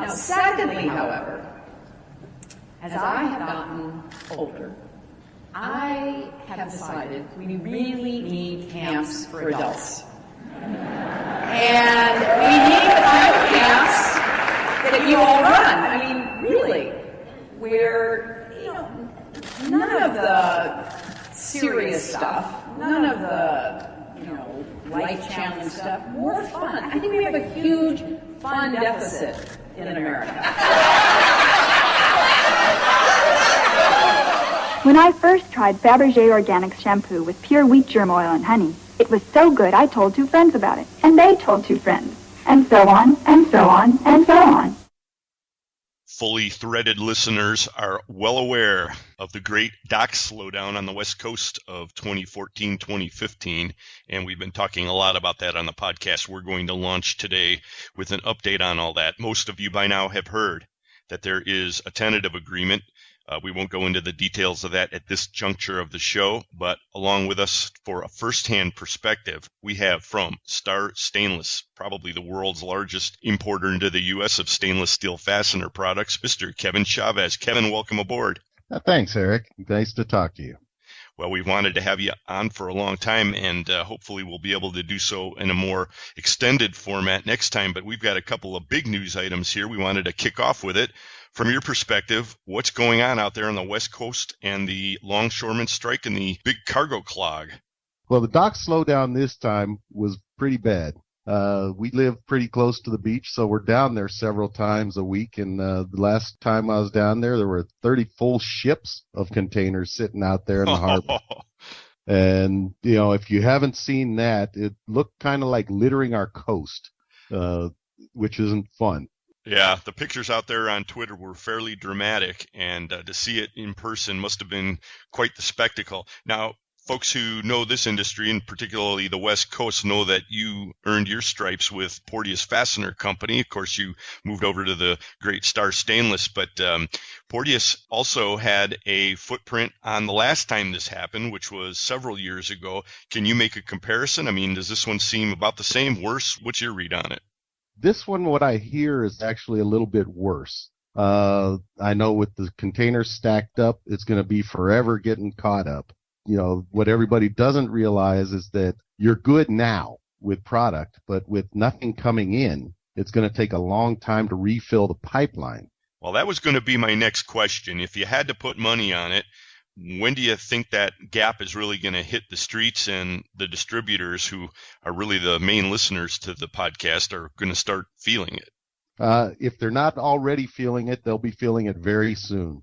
Now, secondly, however, as I have gotten older, I have decided we really need camps for adults. And we need the kind of camps that you all run. I mean, really, where, none of the serious stuff, none of the, life-challenging stuff, more fun. I think we have a huge fun deficit in America. When I first tried Fabergé Organic shampoo with pure wheat germ oil and honey, it was so good I told 2 friends about it, and they told 2 friends, and so on, and so on, and so on. Fully threaded listeners are well aware of the great dock slowdown on the West Coast of 2014-2015, and we've been talking a lot about that on the podcast we're going to launch today with an update on all that. Most of you by now have heard that there is a tentative agreement. We won't go into the details of that at this juncture of the show, but along with us for a first-hand perspective, we have from Star Stainless, probably the world's largest importer into the U.S. of stainless steel fastener products, Mr. Kevin Chavis. Kevin, welcome aboard. Thanks, Eric. Nice to talk to you. Well, we've wanted to have you on for a long time, and hopefully we'll be able to do so in a more extended format next time, but we've got a couple of big news items here. We wanted to kick off with it. From your perspective, what's going on out there on the West Coast and the longshoremen strike and the big cargo clog? Well, the dock slowdown this time was pretty bad. We live pretty close to the beach, so we're down there several times a week. And the last time I was down there were 30 full ships of containers sitting out there in the harbor. And, if you haven't seen that, it looked kind of like littering our coast, which isn't fun. Yeah, the pictures out there on Twitter were fairly dramatic, and to see it in person must have been quite the spectacle. Now, folks who know this industry, and particularly the West Coast, know that you earned your stripes with Porteous Fastener Company. Of course, you moved over to the great Star Stainless, but Porteous also had a footprint on the last time this happened, which was several years ago. Can you make a comparison? I mean, does this one seem about the same, worse? What's your read on it? This one, what I hear, is actually a little bit worse. I know with the containers stacked up, it's going to be forever getting caught up. What everybody doesn't realize is that you're good now with product, but with nothing coming in, it's going to take a long time to refill the pipeline. Well, that was going to be my next question. If you had to put money on it, when do you think that gap is really going to hit the streets and the distributors, who are really the main listeners to the podcast, are going to start feeling it? If they're not already feeling it, they'll be feeling it very soon.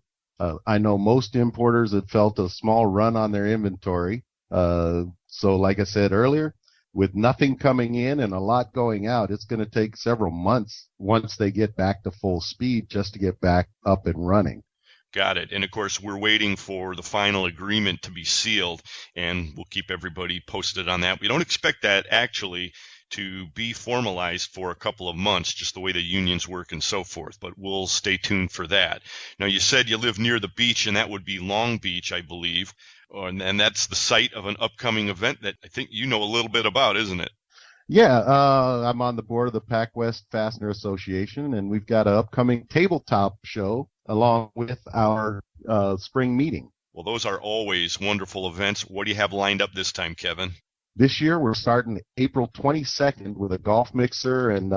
I know most importers have felt a small run on their inventory. So like I said earlier, with nothing coming in and a lot going out, it's going to take several months once they get back to full speed just to get back up and running. Got it. And of course, we're waiting for the final agreement to be sealed, and we'll keep everybody posted on that. We don't expect that actually to be formalized for a couple of months, just the way the unions work and so forth, but we'll stay tuned for that. Now, you said you live near the beach, and that would be Long Beach, I believe, and that's the site of an upcoming event that I think you know a little bit about, isn't it? Yeah, I'm on the board of the Pac-West Fastener Association, and we've got an upcoming tabletop show along with our spring meeting. Well, those are always wonderful events. What do you have lined up this time, Kevin? This year, we're starting April 22nd with a golf mixer and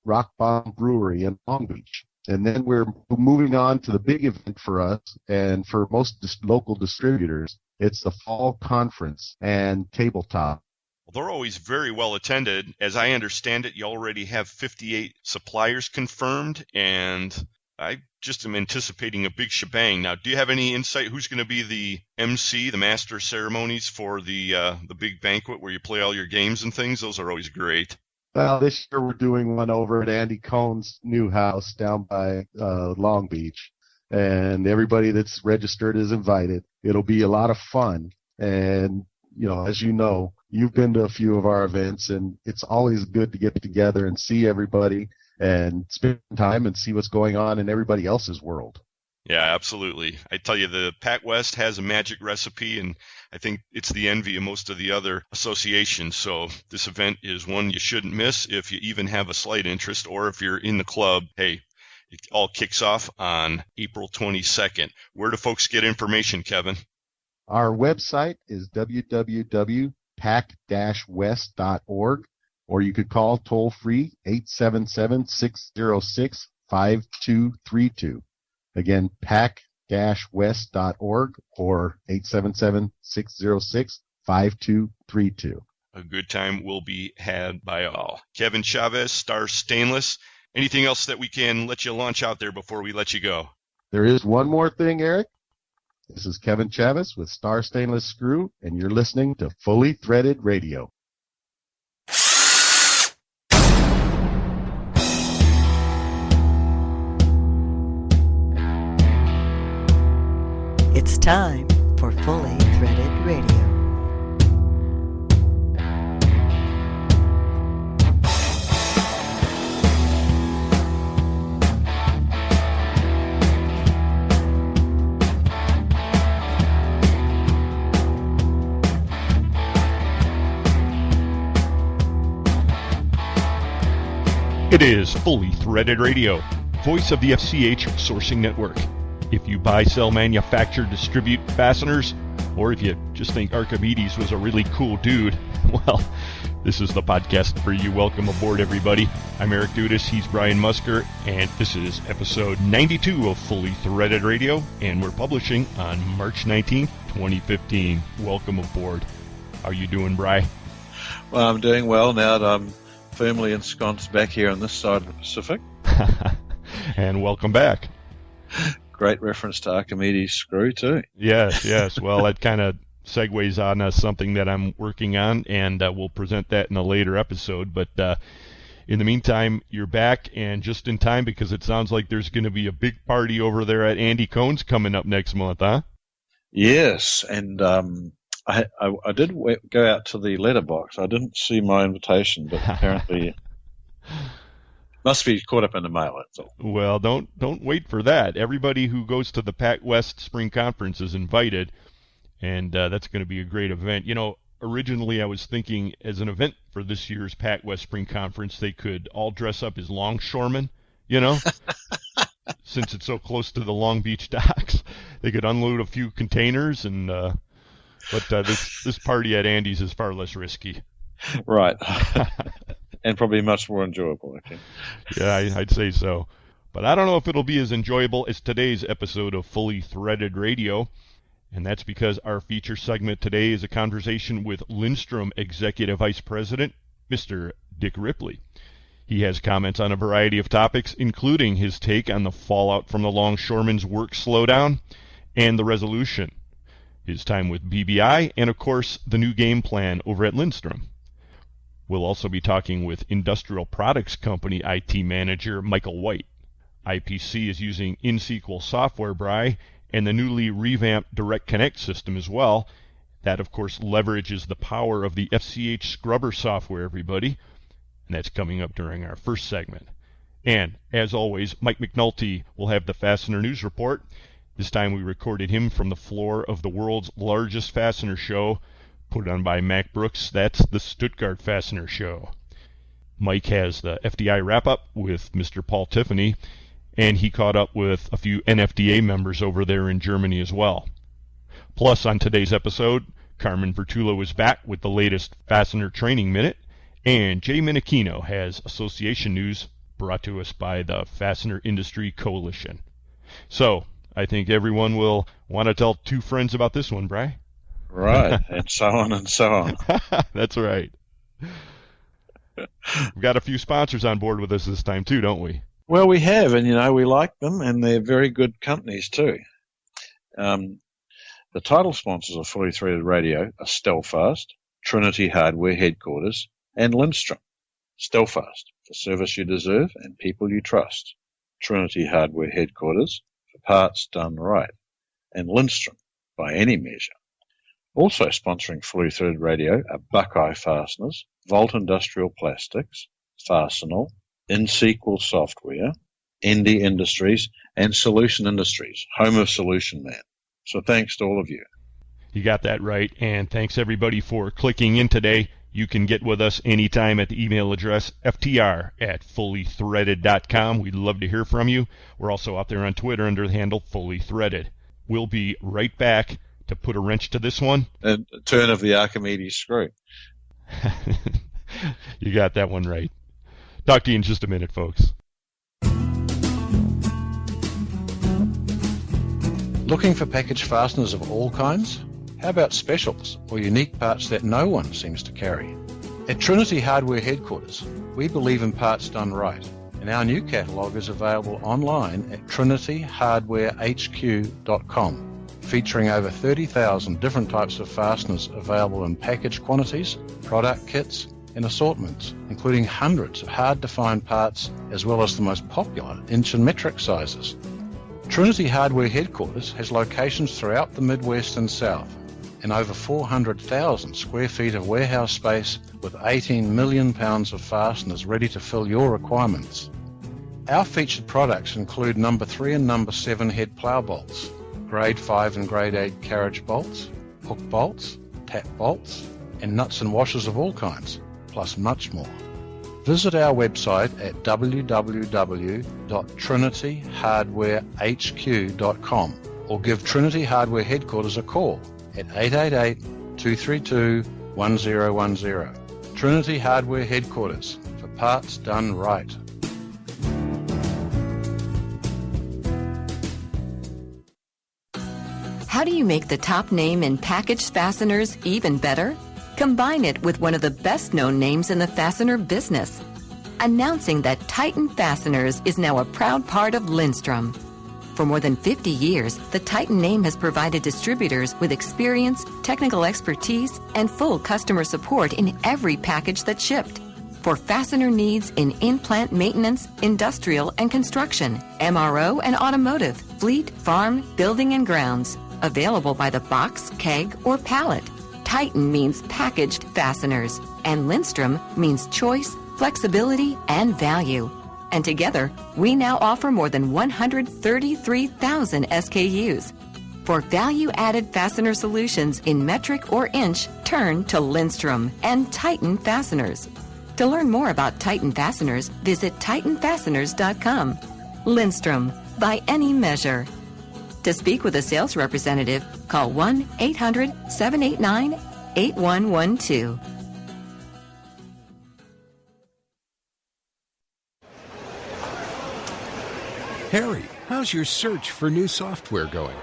Rock Bomb Brewery in Long Beach. And then we're moving on to the big event for us, and for most local distributors, it's the fall conference and tabletop. Well, they're always very well attended. As I understand it, you already have 58 suppliers confirmed, and I just am anticipating a big shebang. Now, do you have any insight who's going to be the MC, the master ceremonies for the big banquet where you play all your games and things? Those are always great. Well, this year we're doing one over at Andy Cohn's new house down by Long Beach, and everybody that's registered is invited. It'll be a lot of fun, and as you know, you've been to a few of our events, and it's always good to get together and see everybody and spend time and see what's going on in everybody else's world. Yeah, absolutely. I tell you, the Pac-West has a magic recipe, and I think it's the envy of most of the other associations. So this event is one you shouldn't miss if you even have a slight interest, or if you're in the club, hey, It all kicks off on April 22nd. Where do folks get information, Kevin? Our website is www.pac-west.org, or you could call toll-free 877-606-5232. Again, pac-west.org or 877-606-5232. A good time will be had by all. Kevin Chavis, Star Stainless. Anything else that we can let you launch out there before we let you go? There is one more thing, Eric. This is Kevin Chavis with Star Stainless Screw, and you're listening to Fully Threaded Radio. It's time for Fully Threaded Radio. It is Fully Threaded Radio, voice of the FCH Sourcing Network. If you buy, sell, manufacture, distribute fasteners, or if you just think Archimedes was a really cool dude, well, this is the podcast for you. Welcome aboard, everybody. I'm Eric Dudas, he's Brian Musker, and this is episode 92 of Fully Threaded Radio, and we're publishing on March 19th, 2015. Welcome aboard. How you doing, Bri? Well, I'm doing well now that I'm firmly ensconced back here on this side of the Pacific. And welcome back. Great reference to Archimedes' screw, too. Yes. Well, that kind of segues on something that I'm working on, and we'll present that in a later episode. But in the meantime, you're back, and just in time, because it sounds like there's going to be a big party over there at Andy Cohn's coming up next month, huh? Yes, and I did go out to the letterbox. I didn't see my invitation, but apparently must be caught up in the mail, that's all. Well, don't wait for that. Everybody who goes to the Pac-West Spring Conference is invited, and that's going to be a great event. You know, originally I was thinking as an event for this year's Pac-West Spring Conference, they could all dress up as longshoremen, you know, since it's so close to the Long Beach docks. They could unload a few containers, and but this party at Andy's is far less risky. Right. And probably much more enjoyable, I think. Yeah, I'd say so. But I don't know if it'll be as enjoyable as today's episode of Fully Threaded Radio. And that's because our feature segment today is a conversation with Lindstrom Executive Vice President, Mr. Dick Ripley. He has comments on a variety of topics, including his take on the fallout from the longshoremen's work slowdown and the resolution, his time with BBI, and of course, the new game plan over at Lindstrom. We'll also be talking with Industrial Products Company IT Manager Michael White. IPC is using INxSQL software, Bri, and the newly revamped Direct Connect system as well. That, of course, leverages the power of the FCH Scrubber software, everybody. And that's coming up during our first segment. And, as always, Mike McNulty will have the Fastener News Report. This time we recorded him from the floor of the world's largest fastener show, put on by Mac Brooks. That's the Stuttgart Fastener Show. Mike has the FDI wrap-up with Mr. Paul Tiffany, and he caught up with a few NFDA members over there in Germany as well. Plus, on today's episode, Carmen Vertullo is back with the latest Fastener Training Minute, and Jay Minichino has association news brought to us by the Fastener Industry Coalition. So, I think everyone will want to tell two friends about this one, Bri. Right, and so on and so on. That's right. We've got a few sponsors on board with us this time too, don't we? Well, we have, and we like them, and they're very good companies too. The title sponsors of Fully Threaded Radio are Stelfast, Trinity Hardware Headquarters, and Lindstrom. Stelfast, for service you deserve and people you trust. Trinity Hardware Headquarters, for parts done right. And Lindstrom, by any measure. Also sponsoring Fully Threaded Radio are Buckeye Fasteners, Volt Industrial Plastics, Fastenal, INxSQL Software, ND Industries, and Solution Industries, home of Solution Man. So thanks to all of you. You got that right, and thanks everybody for clicking in today. You can get with us anytime at the email address ftr@fullythreaded.com. We'd love to hear from you. We're also out there on Twitter under the handle Fully Threaded. We'll be right back to put a wrench to this one. A turn of the Archimedes screw. You got that one right. Talk to you in just a minute, folks. Looking for package fasteners of all kinds? How about specials or unique parts that no one seems to carry? At Trinity Hardware Headquarters, we believe in parts done right, and our new catalogue is available online at trinityhardwarehq.com, featuring over 30,000 different types of fasteners available in package quantities, product kits, and assortments, including hundreds of hard-to-find parts as well as the most popular inch and metric sizes. Trinity Hardware Headquarters has locations throughout the Midwest and South, and over 400,000 square feet of warehouse space with 18 million pounds of fasteners ready to fill your requirements. Our featured products include number 3 and number 7 head plough bolts, grade 5 and grade 8 carriage bolts, hook bolts, tap bolts, and nuts and washers of all kinds, plus much more. Visit our website at www.trinityhardwarehq.com or give Trinity Hardware Headquarters a call at 888-232-1010. Trinity Hardware Headquarters, for parts done right. How do you make the top name in packaged fasteners even better? Combine it with one of the best-known names in the fastener business. Announcing that Titan Fasteners is now a proud part of Lindstrom. For more than 50 years, the Titan name has provided distributors with experience, technical expertise, and full customer support in every package that's shipped. For fastener needs in in-plant maintenance, industrial and construction, MRO and automotive, fleet, farm, building and grounds. Available by the box, keg, or pallet. Titan means packaged fasteners, and Lindstrom means choice, flexibility, and value. And together, we now offer more than 133,000 SKUs. For value-added fastener solutions in metric or inch, turn to Lindstrom and Titan Fasteners. To learn more about Titan Fasteners, visit titanfasteners.com. Lindstrom, by any measure. To speak with a sales representative, call 1-800-789-8112. Harry, how's your search for new software going?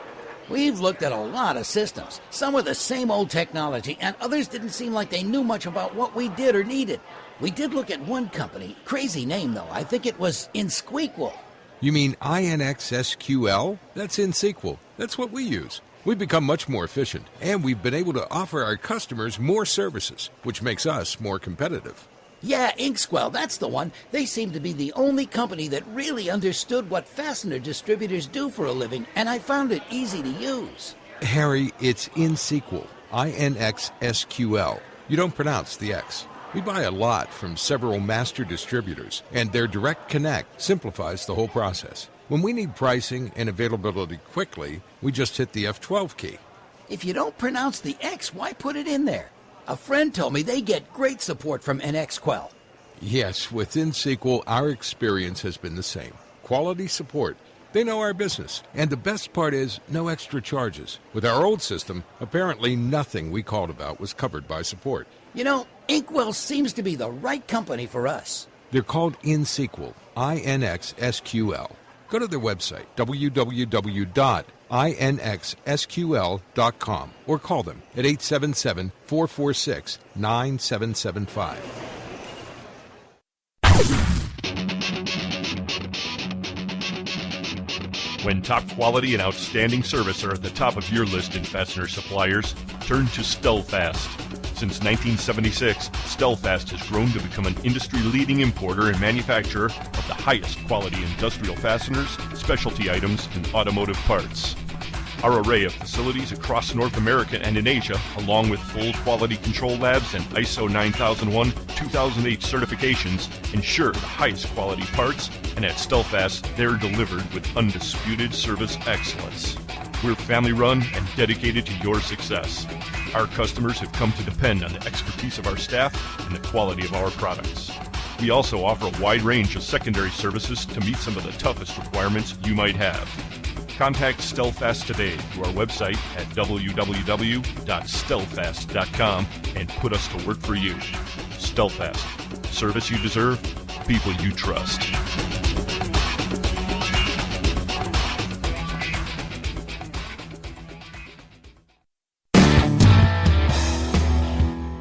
We've looked at a lot of systems, some with the same old technology, and others didn't seem like they knew much about what we did or needed. We did look at one company, crazy name though, I think it was INxSQL. You mean INxSQL? That's INSQL. That's what we use. We've become much more efficient, and we've been able to offer our customers more services, which makes us more competitive. Yeah, INxSQL, that's the one. They seem to be the only company that really understood what fastener distributors do for a living, and I found it easy to use. Harry, it's INSQL, INxSQL. You don't pronounce the X. We buy a lot from several master distributors, and their direct connect simplifies the whole process. When we need pricing and availability quickly, we just hit the F12 key. If you don't pronounce the X, why put it in there? A friend told me they get great support from INxSQL. Yes, with INSQL, our experience has been the same. Quality support. They know our business. And the best part is, no extra charges. With our old system, apparently nothing we called about was covered by support. You know, Inkwell seems to be the right company for us. They're called INSQL, INxSQL. Go to their website, www.INxSQL.com, or call them at 877-446-9775. When top quality and outstanding service are at the top of your list in fastener suppliers, turn to Stellfast. Since 1976, Stellfast has grown to become an industry-leading importer and manufacturer of the highest quality industrial fasteners, specialty items, and automotive parts. Our array of facilities across North America and in Asia, along with full quality control labs and ISO 9001-2008 certifications, ensure the highest quality parts, and at Stellfast, they're delivered with undisputed service excellence. We're family-run and dedicated to your success. Our customers have come to depend on the expertise of our staff and the quality of our products. We also offer a wide range of secondary services to meet some of the toughest requirements you might have. Contact Stellfast today through our website at www.stellfast.com and put us to work for you. Stellfast. Service you deserve, people you trust.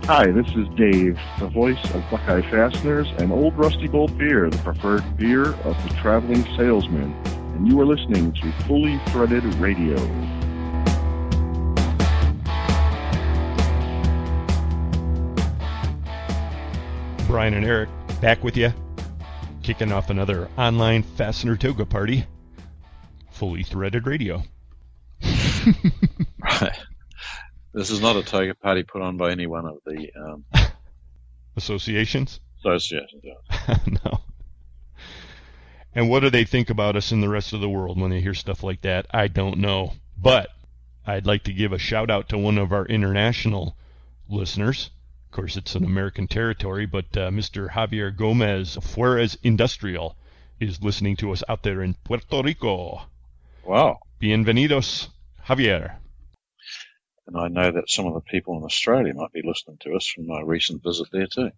Hi, this is Dave, the voice of Buckeye Fasteners and Old Rusty Gold Beer, the preferred beer of the traveling salesman. And you are listening to Fully Threaded Radio. Brian and Eric, back with you, kicking off another online fastener toga party. Fully Threaded Radio. Right. This is not a toga party put on by any one of the associations. Associations, yeah. No. And what do they think about us in the rest of the world when they hear stuff like that? I don't know. But I'd like to give a shout out to one of our international listeners. Of course, it's an American territory, but Mr. Javier Gomez of Juarez Industrial is listening to us out there in Puerto Rico. Wow. Bienvenidos, Javier. And I know that some of the people in Australia might be listening to us from my recent visit there too.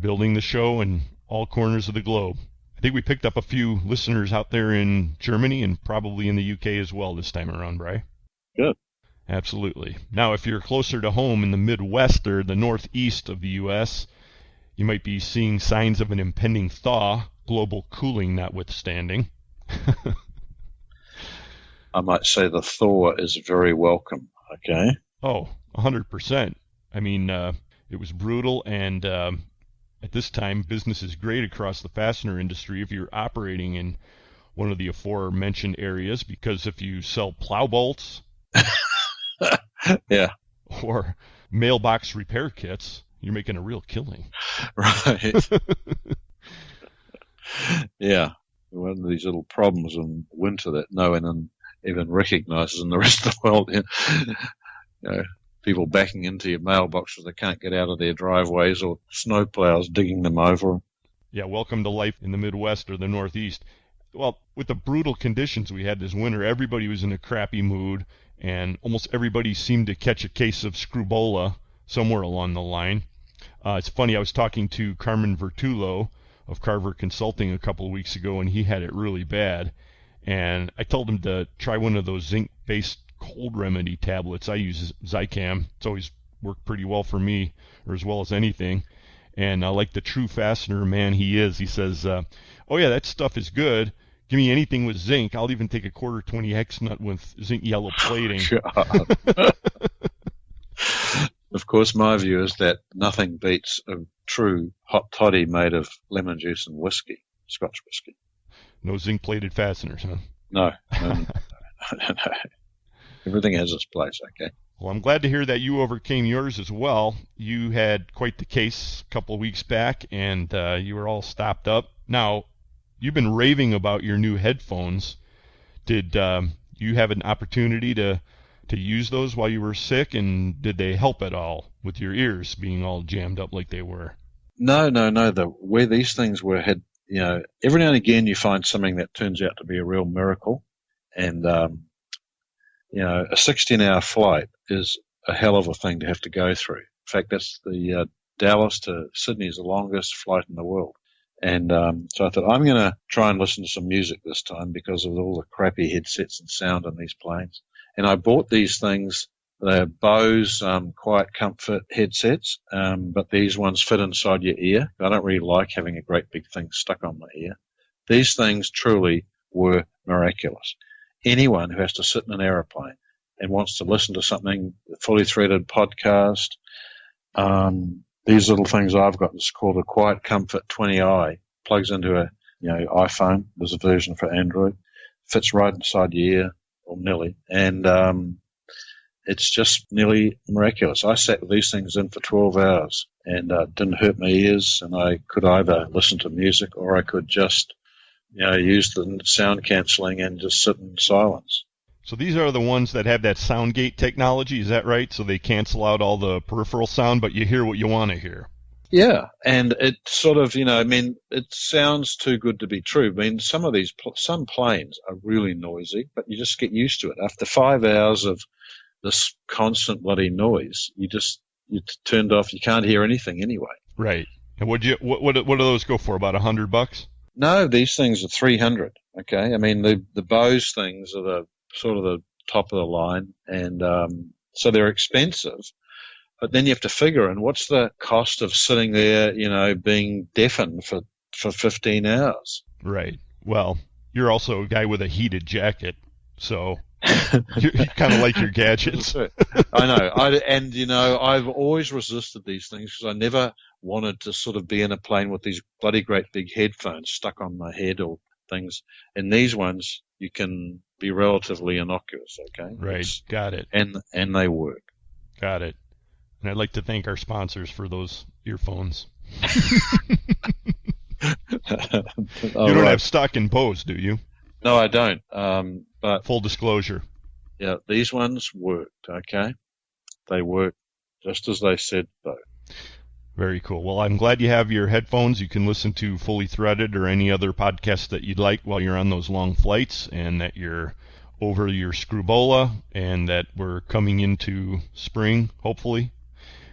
Building the show in all corners of the globe. I think we picked up a few listeners out there in Germany and probably in the UK as well this time around, Bri. Good. Absolutely. Now, if you're closer to home in the Midwest or the Northeast of the U.S., you might be seeing signs of an impending thaw, global cooling notwithstanding. I might say the thaw is very welcome, okay? Oh, 100%. I mean, it was brutal, and at this time, business is great across the fastener industry if you're operating in one of the aforementioned areas, because if you sell plow bolts yeah, or mailbox repair kits, you're making a real killing. Right. Yeah. One of these little problems in winter that no one even recognizes in the rest of the world. You know, people backing into your mailboxes that can't get out of their driveways, or snow plows digging them over. Yeah, welcome to life in the Midwest or the Northeast. Well, with the brutal conditions we had this winter, everybody was in a crappy mood, and almost everybody seemed to catch a case of screwbola somewhere along the line. It's funny, I was talking to Carmen Vertullo of Carver Consulting a couple of weeks ago, and he had it really bad. And I told him to try one of those zinc-based cold remedy tablets. I use Zicam. It's always worked pretty well for me, or as well as anything. And like the true fastener man he is, he says, oh yeah, that stuff is good. Give me anything with zinc. I'll even take a 1/4-20 hex nut with zinc yellow plating. Of course, my view is that nothing beats a true hot toddy made of lemon juice and whiskey, Scotch whiskey. No zinc-plated fasteners, huh? No. Everything has its place, okay? Well, I'm glad to hear that you overcame yours as well. You had quite the case a couple of weeks back, and you were all stopped up. Now, you've been raving about your new headphones. Did you have an opportunity to use those while you were sick, and did they help at all with your ears being all jammed up like they were? No. Where these things were had, you know, every now and again you find something that turns out to be a real miracle, and you know, a 16-hour flight is a hell of a thing to have to go through. In fact, that's the Dallas to Sydney is the longest flight in the world. And so I thought, I'm going to try and listen to some music this time because of all the crappy headsets and sound on these planes. And I bought these things. They're Bose Quiet Comfort headsets, but these ones fit inside your ear. I don't really like having a great big thing stuck on my ear. These things truly were miraculous. Anyone who has to sit in an aeroplane and wants to listen to something, fully threaded podcast, these little things I've got, it's called a Quiet Comfort 20i, plugs into a iPhone. There's a version for Android, fits right inside your ear, or nearly, and it's just nearly miraculous. I sat with these things in for 12 hours and didn't hurt my ears, and I could either listen to music or I could just use the sound cancelling and just sit in silence. So these are the ones that have that sound gate technology, is that right? So they cancel out all the peripheral sound, but you hear what you want to hear. Yeah, and it sort of, it sounds too good to be true. I mean, some planes are really noisy, but you just get used to it. After 5 hours of this constant bloody noise, you're turned off. You can't hear anything anyway. Right. And what do those go for? About $100? No, these things are 300. Okay, I mean the Bose things are the sort of the top of the line, and so they're expensive. But then you have to figure in what's the cost of sitting there, being deafened for 15 hours. Right. Well, you're also a guy with a heated jacket, so you kind of like your gadgets. I know. I've always resisted these things because I never wanted to sort of be in a plane with these bloody great big headphones stuck on my head or things. And these ones, you can be relatively innocuous, okay? Right. Got it. And they work. Got it. And I'd like to thank our sponsors for those earphones. You don't have stock in Bose, do you? No, I don't. But full disclosure. Yeah, these ones worked, okay? They work just as they said, though. Very cool. Well, I'm glad you have your headphones. You can listen to Fully Threaded or any other podcast that you'd like while you're on those long flights, and that you're over your screwbola, and that we're coming into spring, hopefully,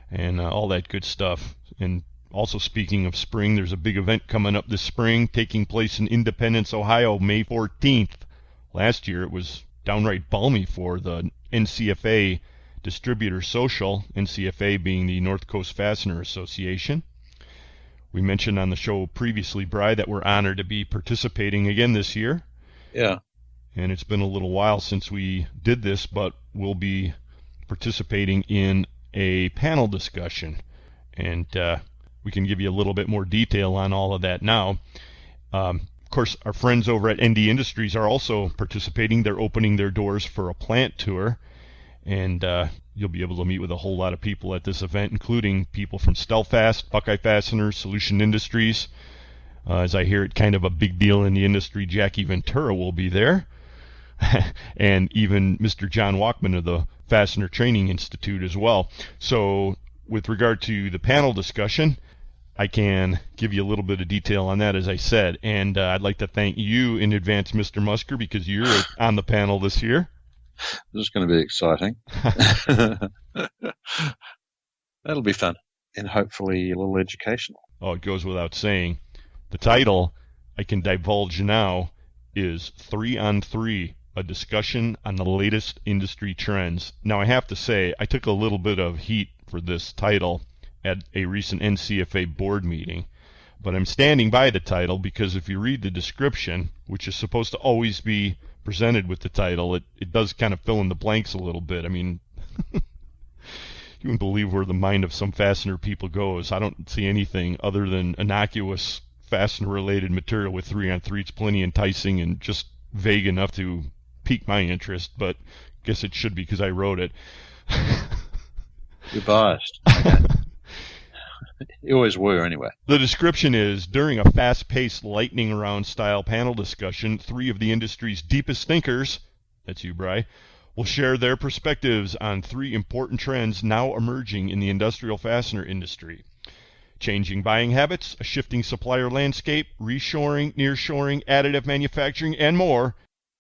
and all that good stuff. And also, speaking of spring, there's a big event coming up this spring taking place in Independence, Ohio, May 14th. Last year it was downright balmy for the NCFA Distributor Social, NCFA being the North Coast Fastener Association. We mentioned on the show previously, Bri, that we're honored to be participating again this year. Yeah. And it's been a little while since we did this, but we'll be participating in a panel discussion. And we can give you a little bit more detail on all of that now. Of course, our friends over at ND Industries are also participating. They're opening their doors for a plant tour. And you'll be able to meet with a whole lot of people at this event, including people from Stelfast, Buckeye Fasteners, Solution Industries. As I hear it, kind of a big deal in the industry, Jackie Ventura will be there. And even Mr. John Walkman of the Fastener Training Institute as well. So with regard to the panel discussion, I can give you a little bit of detail on that, as I said. And I'd like to thank you in advance, Mr. Musker, because you're on the panel this year. This is going to be exciting. That'll be fun, and hopefully a little educational. Oh, it goes without saying. The title, I can divulge now, is 3 on 3, a discussion on the latest industry trends. Now, I have to say, I took a little bit of heat for this title at a recent NCFA board meeting, but I'm standing by the title because if you read the description, which is supposed to always be presented with the title, it does kind of fill in the blanks a little bit. I mean, you wouldn't believe where the mind of some fastener people goes. I don't see anything other than innocuous fastener-related material with 3 on 3. It's plenty enticing and just vague enough to pique my interest, but I guess it should be because I wrote it. You're biased. You always were, anyway. The description is, during a fast-paced lightning round style panel discussion, 3 of the industry's deepest thinkers, that's you, Bri, will share their perspectives on 3 important trends now emerging in the industrial fastener industry. Changing buying habits, a shifting supplier landscape, reshoring, nearshoring, additive manufacturing, and more.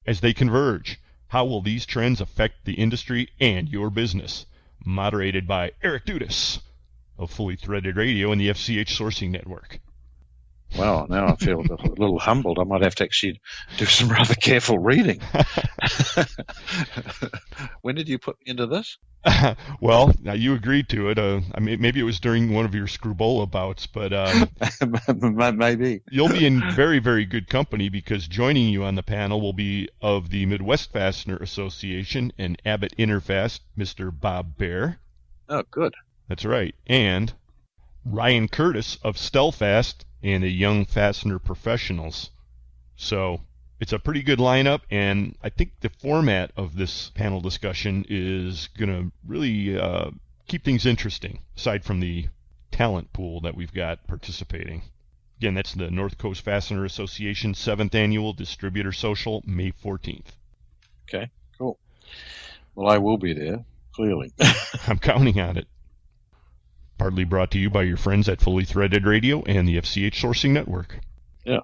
As they converge, how will these trends affect the industry and your business? Moderated by Eric Dudas of Fully Threaded Radio and the FCH Sourcing Network. Wow, now I feel a little humbled. I might have to actually do some rather careful reading. When did you put me into this? Well, now you agreed to it. I mean, maybe it was during one of your screwbola bouts, but maybe. You'll be in very, very good company because joining you on the panel will be of the Midwest Fastener Association and Abbott Interfast, Mr. Bob Bear. Oh, good. That's right. And Ryan Curtis of Stelfast and the Young Fastener Professionals. So it's a pretty good lineup, and I think the format of this panel discussion is going to really keep things interesting, aside from the talent pool that we've got participating. Again, that's the North Coast Fastener Association 7th Annual Distributor Social, May 14th. Okay, cool. Well, I will be there, clearly. I'm counting on it. Partly brought to you by your friends at Fully Threaded Radio and the FCH Sourcing Network. Yeah.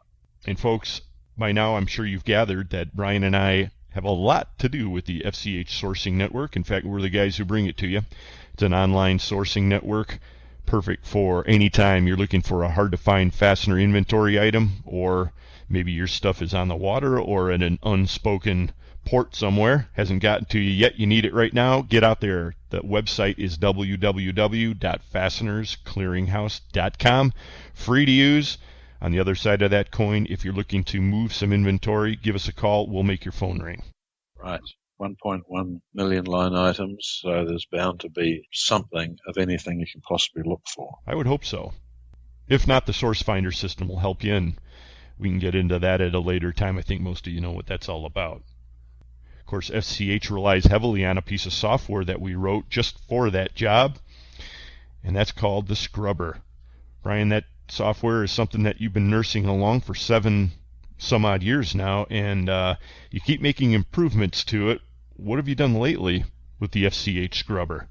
And folks, by now I'm sure you've gathered that Brian and I have a lot to do with the FCH Sourcing Network. In fact, we're the guys who bring it to you. It's an online sourcing network, perfect for any time you're looking for a hard-to-find fastener inventory item, or maybe your stuff is on the water or in an unspoken port somewhere, hasn't gotten to you yet, you need it right now, get out there. The website is www.fastenersclearinghouse.com. Free to use. On the other side of that coin, if you're looking to move some inventory, give us a call. We'll make your phone ring. Right. 1.1 million line items, so there's bound to be something of anything you can possibly look for. I would hope so. If not, the Source Finder system will help you, and we can get into that at a later time. I think most of you know what that's all about. Of course, FCH relies heavily on a piece of software that we wrote just for that job, and that's called the Scrubber. Brian, that software is something that you've been nursing along for 7 some odd years now, and you keep making improvements to it. What have you done lately with the FCH Scrubber?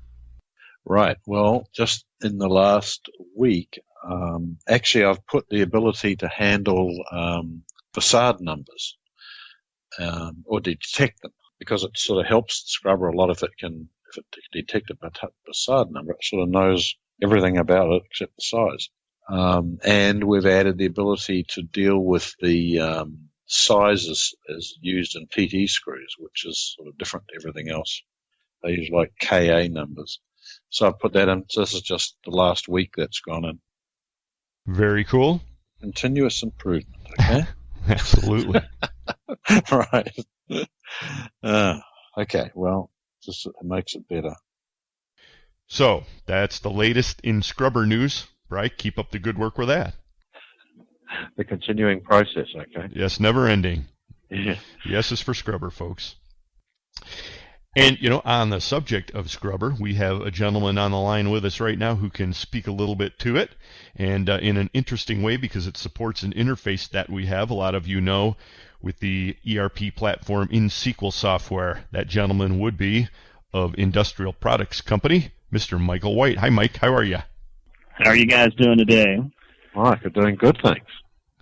Right. Well, just in the last week, actually I've put the ability to handle facade numbers or detect them, because it sort of helps the Scrubber a lot if it detect a facade number. It sort of knows everything about it except the size. And we've added the ability to deal with the sizes as used in PT screws, which is sort of different to everything else. They use like KA numbers. So I've put that in. So this is just the last week that's gone in. Very cool. Continuous improvement, okay? Absolutely. Right. Okay, well, just it makes it better. So, that's the latest in Scrubber news. Right? Keep up the good work with that. The continuing process, okay? Yes, never ending. Yeah. Yes is for Scrubber, folks. And, on the subject of Scrubber, we have a gentleman on the line with us right now who can speak a little bit to it, and in an interesting way, because it supports an interface that we have, a lot of you know, with the ERP platform INxSQL software. That gentleman would be of Industrial Products Company, Mr. Michael White. Hi, Mike. How are you? How are you guys doing today? Mike, we're doing good, thanks.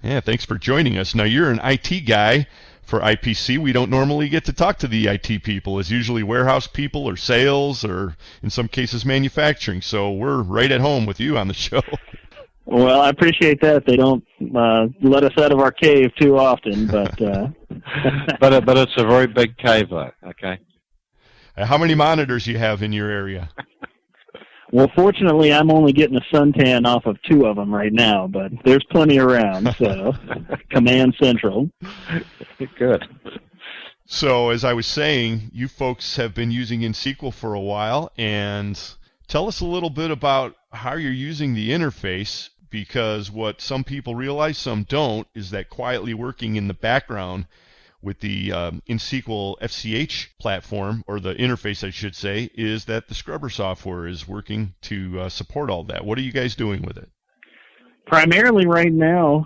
Yeah, thanks for joining us. Now, you're an IT guy for IPC. We don't normally get to talk to the IT people. It's usually warehouse people or sales or, in some cases, manufacturing. So we're right at home with you on the show. Well, I appreciate that. They don't let us out of our cave too often, but but it's a very big cave, though. Okay. How many monitors you have in your area? Well, fortunately, I'm only getting a suntan off of 2 of them right now, but there's plenty around, so Command Central. Good. So, as I was saying, you folks have been using INxSQL for a while, and tell us a little bit about how you're using the interface, because what some people realize, some don't, is that quietly working in the background with the INxSQL FCH platform, or the interface, I should say, is that the Scrubber software is working to support all that. What are you guys doing with it? Primarily right now,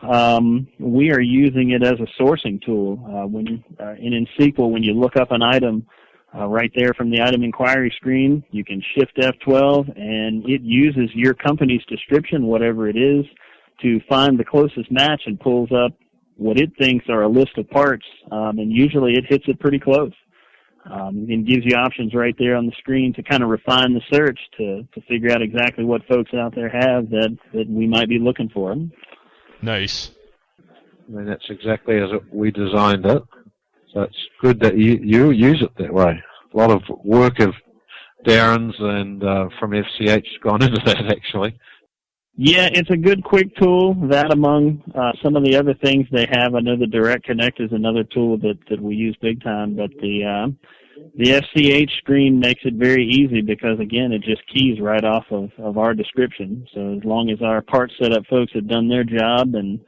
we are using it as a sourcing tool. In INxSQL, when you look up an item right there from the item inquiry screen, you can shift F12, and it uses your company's description, whatever it is, to find the closest match and pulls up what it thinks are a list of parts, and usually it hits it pretty close. And gives you options right there on the screen to kind of refine the search to figure out exactly what folks out there have that we might be looking for. Nice. I mean, that's exactly as we designed it. So it's good that you use it that way. A lot of work of Darren's and from FCH has gone into that, actually. Yeah, it's a good, quick tool. That among some of the other things they have, I know the Direct Connect is another tool that we use big time, but the FCH screen makes it very easy because, again, it just keys right off of our description. So as long as our part setup folks have done their job and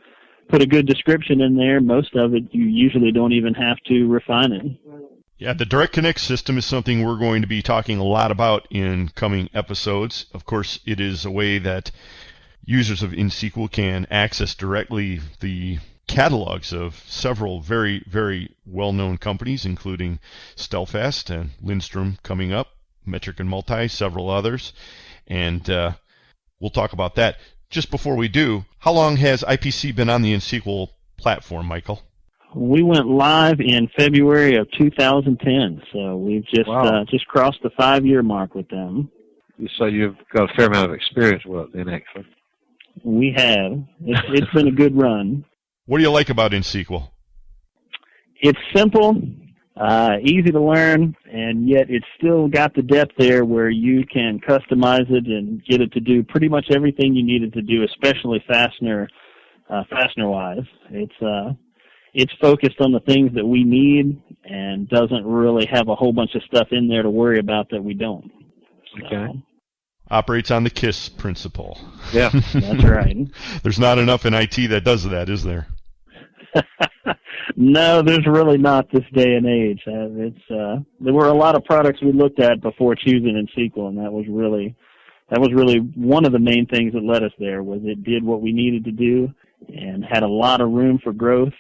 put a good description in there, most of it you usually don't even have to refine it. Yeah, the Direct Connect system is something we're going to be talking a lot about in coming episodes. Of course, it is a way that users of INxSQL can access directly the catalogs of several very, very well-known companies, including Stelfast and Lindstrom coming up, Metric and Multi, several others, and we'll talk about that. Just before we do, how long has IPC been on the INxSQL platform, Michael? We went live in February of 2010, so we've just crossed the 5-year mark with them. So you've got a fair amount of experience with it then, actually. We have. It's been a good run. What do you like about INxSQL? It's simple, easy to learn, and yet it's still got the depth there where you can customize it and get it to do pretty much everything you need it to do, especially fastener-wise. It's focused on the things that we need and doesn't really have a whole bunch of stuff in there to worry about that we don't. So. Okay. Operates on the KISS principle. Yeah, that's right. There's not enough in IT that does that, is there? No, there's really not this day and age. There were a lot of products we looked at before choosing INxSQL, and that was really one of the main things that led us there. Was it did what we needed to do and had a lot of room for growth,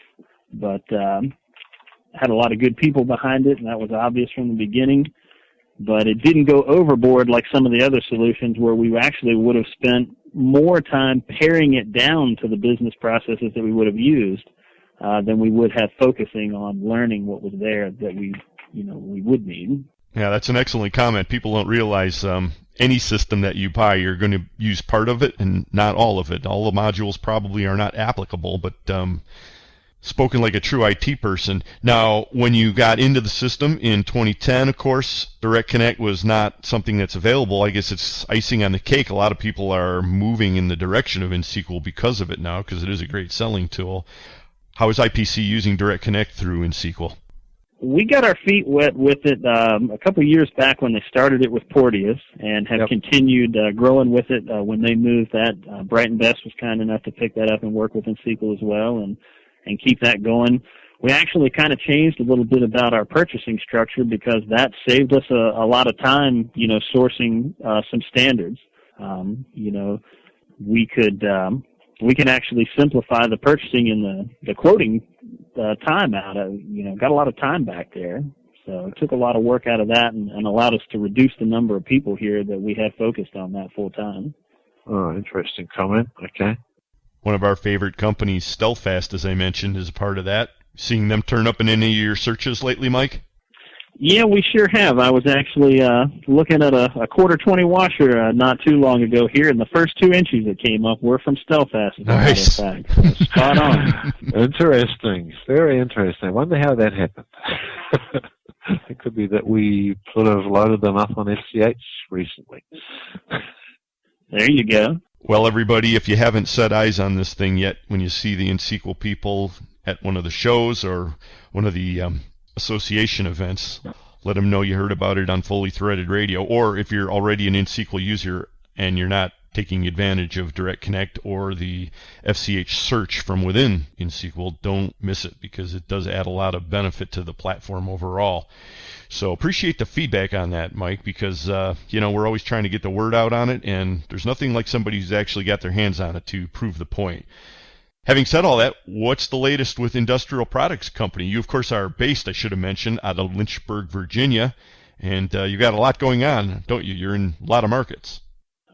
but had a lot of good people behind it, and that was obvious from the beginning. But it didn't go overboard like some of the other solutions where we actually would have spent more time paring it down to the business processes that we would have used than we would have focusing on learning what was there that we would need. Yeah, that's an excellent comment. People don't realize any system that you buy, you're going to use part of it and not all of it. All the modules probably are not applicable, but spoken like a true IT person. Now, when you got into the system in 2010, of course, Direct Connect was not something that's available. I guess it's icing on the cake. A lot of people are moving in the direction of INxSQL because of it now, because it is a great selling tool. How is IPC using Direct Connect through INxSQL? We got our feet wet with it a couple of years back when they started it with Porteous and have continued growing with it when they moved that. Brighton Best was kind enough to pick that up and work with INxSQL as well and keep that going. We actually kind of changed a little bit about our purchasing structure because that saved us a lot of time, sourcing some standards. We can actually simplify the purchasing and the quoting time out. Got a lot of time back there. So it took a lot of work out of that and allowed us to reduce the number of people here that we have focused on that full time. Oh, interesting comment. Okay. One of our favorite companies, Stelfast, as I mentioned, is a part of that. Seeing them turn up in any of your searches lately, Mike? Yeah, we sure have. I was actually looking at a 1/4-20 washer not too long ago here, and the first 2 entries that came up were from Stelfast, as a matter of fact. So spot on. Interesting. Very interesting. I wonder how that happened. It could be that we sort of loaded them up on FCH recently. There you go. Well, everybody, if you haven't set eyes on this thing yet, when you see the INxSQL people at one of the shows or one of the association events, let them know you heard about it on Fully Threaded Radio. Or if you're already an INxSQL user and you're not taking advantage of Direct Connect or the FCH search from within INxSQL, don't miss it because it does add a lot of benefit to the platform overall. So appreciate the feedback on that, Mike, because we're always trying to get the word out on it, and there's nothing like somebody who's actually got their hands on it to prove the point. Having said all that, what's the latest with Industrial Products Company? You, of course, are based, I should have mentioned, out of Lynchburg, Virginia, and you've got a lot going on, don't you? You're in a lot of markets.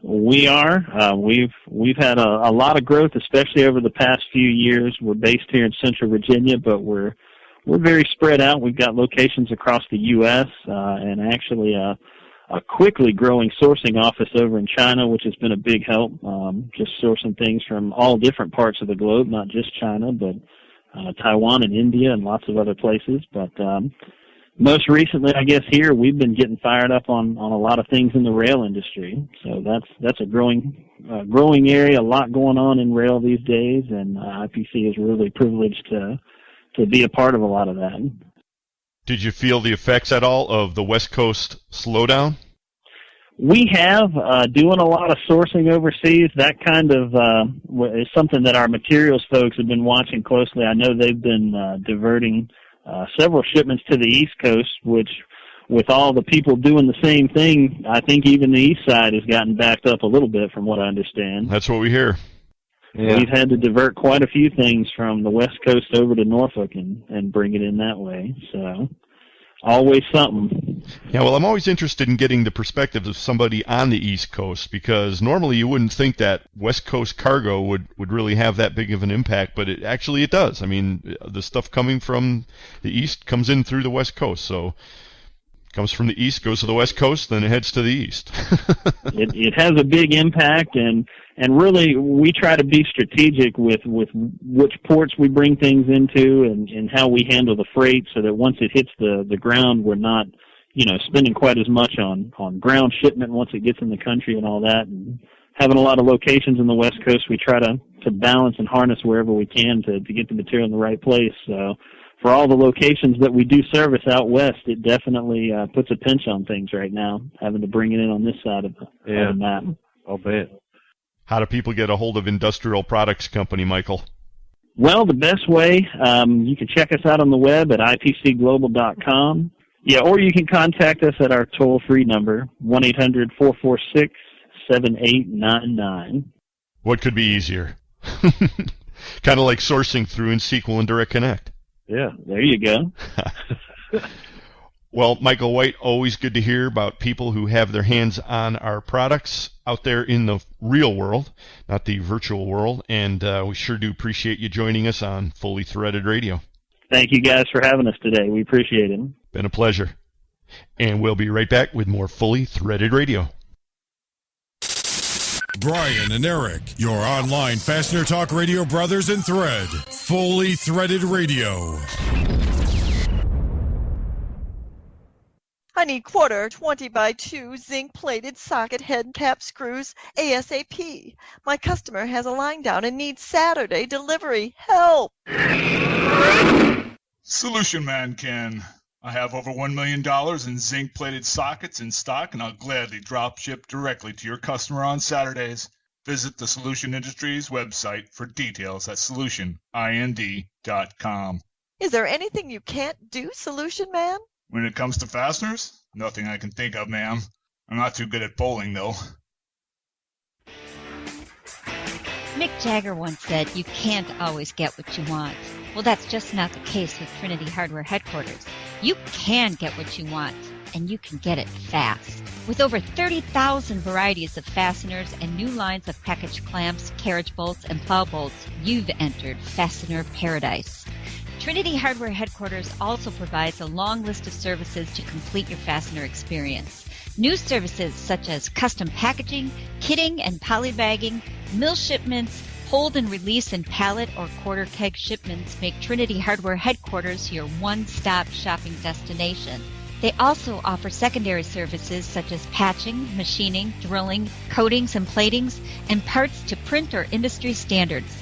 We are. We've had a lot of growth, especially over the past few years. We're based here in Central Virginia, but we're very spread out. We've got locations across the U.S. And actually a quickly growing sourcing office over in China, which has been a big help. Just sourcing things from all different parts of the globe, not just China, but Taiwan and India and lots of other places. But most recently, I guess here we've been getting fired up on a lot of things in the rail industry. So that's a growing area. A lot going on in rail these days, and IPC is really privileged to be a part of a lot of that. Did you feel the effects at all of the West Coast slowdown? We have, doing a lot of sourcing overseas. That kind of is something that our materials folks have been watching closely. I know they've been diverting several shipments to the East Coast, which with all the people doing the same thing, I think even the East Side has gotten backed up a little bit from what I understand. That's what we hear. we've had to divert quite a few things from the West Coast over to Norfolk and bring it in that way. So always something. Yeah, well, I'm always interested in getting the perspective of somebody on the East Coast, because normally you wouldn't think that West Coast cargo would really have that big of an impact, but it does. I mean, the stuff coming from the East comes in through the West Coast, so it comes from the East, goes to the West Coast, then it heads to the East. It has a big impact, and really we try to be strategic with which ports we bring things into and how we handle the freight, so that once it hits the ground, we're not, spending quite as much on ground shipment once it gets in the country and all that. And having a lot of locations in the West Coast, we try to balance and harness wherever we can to get the material in the right place. So for all the locations that we do service out west, it definitely puts a pinch on things right now, having to bring it in on this side of the map. I'll bet. How do people get a hold of Industrial Products Company, Michael? Well, the best way, you can check us out on the web at ipcglobal.com. Yeah, or you can contact us at our toll-free number, 1-800-446-7899. What could be easier? Kind of like sourcing through INxSQL and Direct Connect. Yeah, there you go. Well, Michael White, always good to hear about people who have their hands on our products out there in the real world, not the virtual world, and we sure do appreciate you joining us on Fully Threaded Radio. Thank you guys for having us today. We appreciate it. Been a pleasure. And we'll be right back with more Fully Threaded Radio. Brian and Eric, your online Fastener Talk Radio brothers in thread. Fully Threaded Radio. I need quarter 20x2 zinc-plated socket head cap screws ASAP. My customer has a line down and needs Saturday delivery. Help! Solution Man can. I have over $1 million in zinc-plated sockets in stock, and I'll gladly drop ship directly to your customer on Saturdays. Visit the Solution Industries website for details at solutionind.com. Is there anything you can't do, Solution Man? When it comes to fasteners, nothing I can think of, ma'am. I'm not too good at bowling, though. Mick Jagger once said, "You can't always get what you want." Well, that's just not the case with Trinity Hardware Headquarters. You can get what you want, and you can get it fast. With over 30,000 varieties of fasteners and new lines of package clamps, carriage bolts, and plow bolts, you've entered Fastener Paradise. Trinity Hardware Headquarters also provides a long list of services to complete your fastener experience. New services such as custom packaging, kitting and polybagging, mill shipments, hold and release in pallet or quarter keg shipments make Trinity Hardware Headquarters your one-stop shopping destination. They also offer secondary services such as patching, machining, drilling, coatings and platings, and parts to print or industry standards.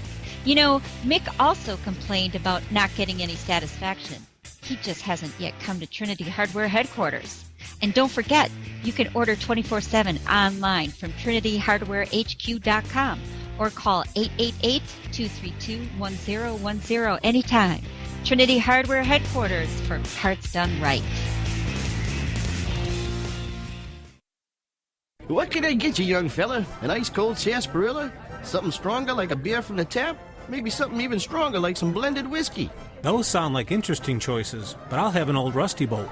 You know, Mick also complained about not getting any satisfaction. He just hasn't yet come to Trinity Hardware Headquarters. And don't forget, you can order 24/7 online from TrinityHardwareHQ.com or call 888-232-1010 anytime. Trinity Hardware Headquarters for parts done right. What can I get you, young fella? An ice-cold sarsaparilla? Something stronger like a beer from the tap? Maybe something even stronger like some blended whiskey. Those sound like interesting choices, but I'll have an old rusty bolt.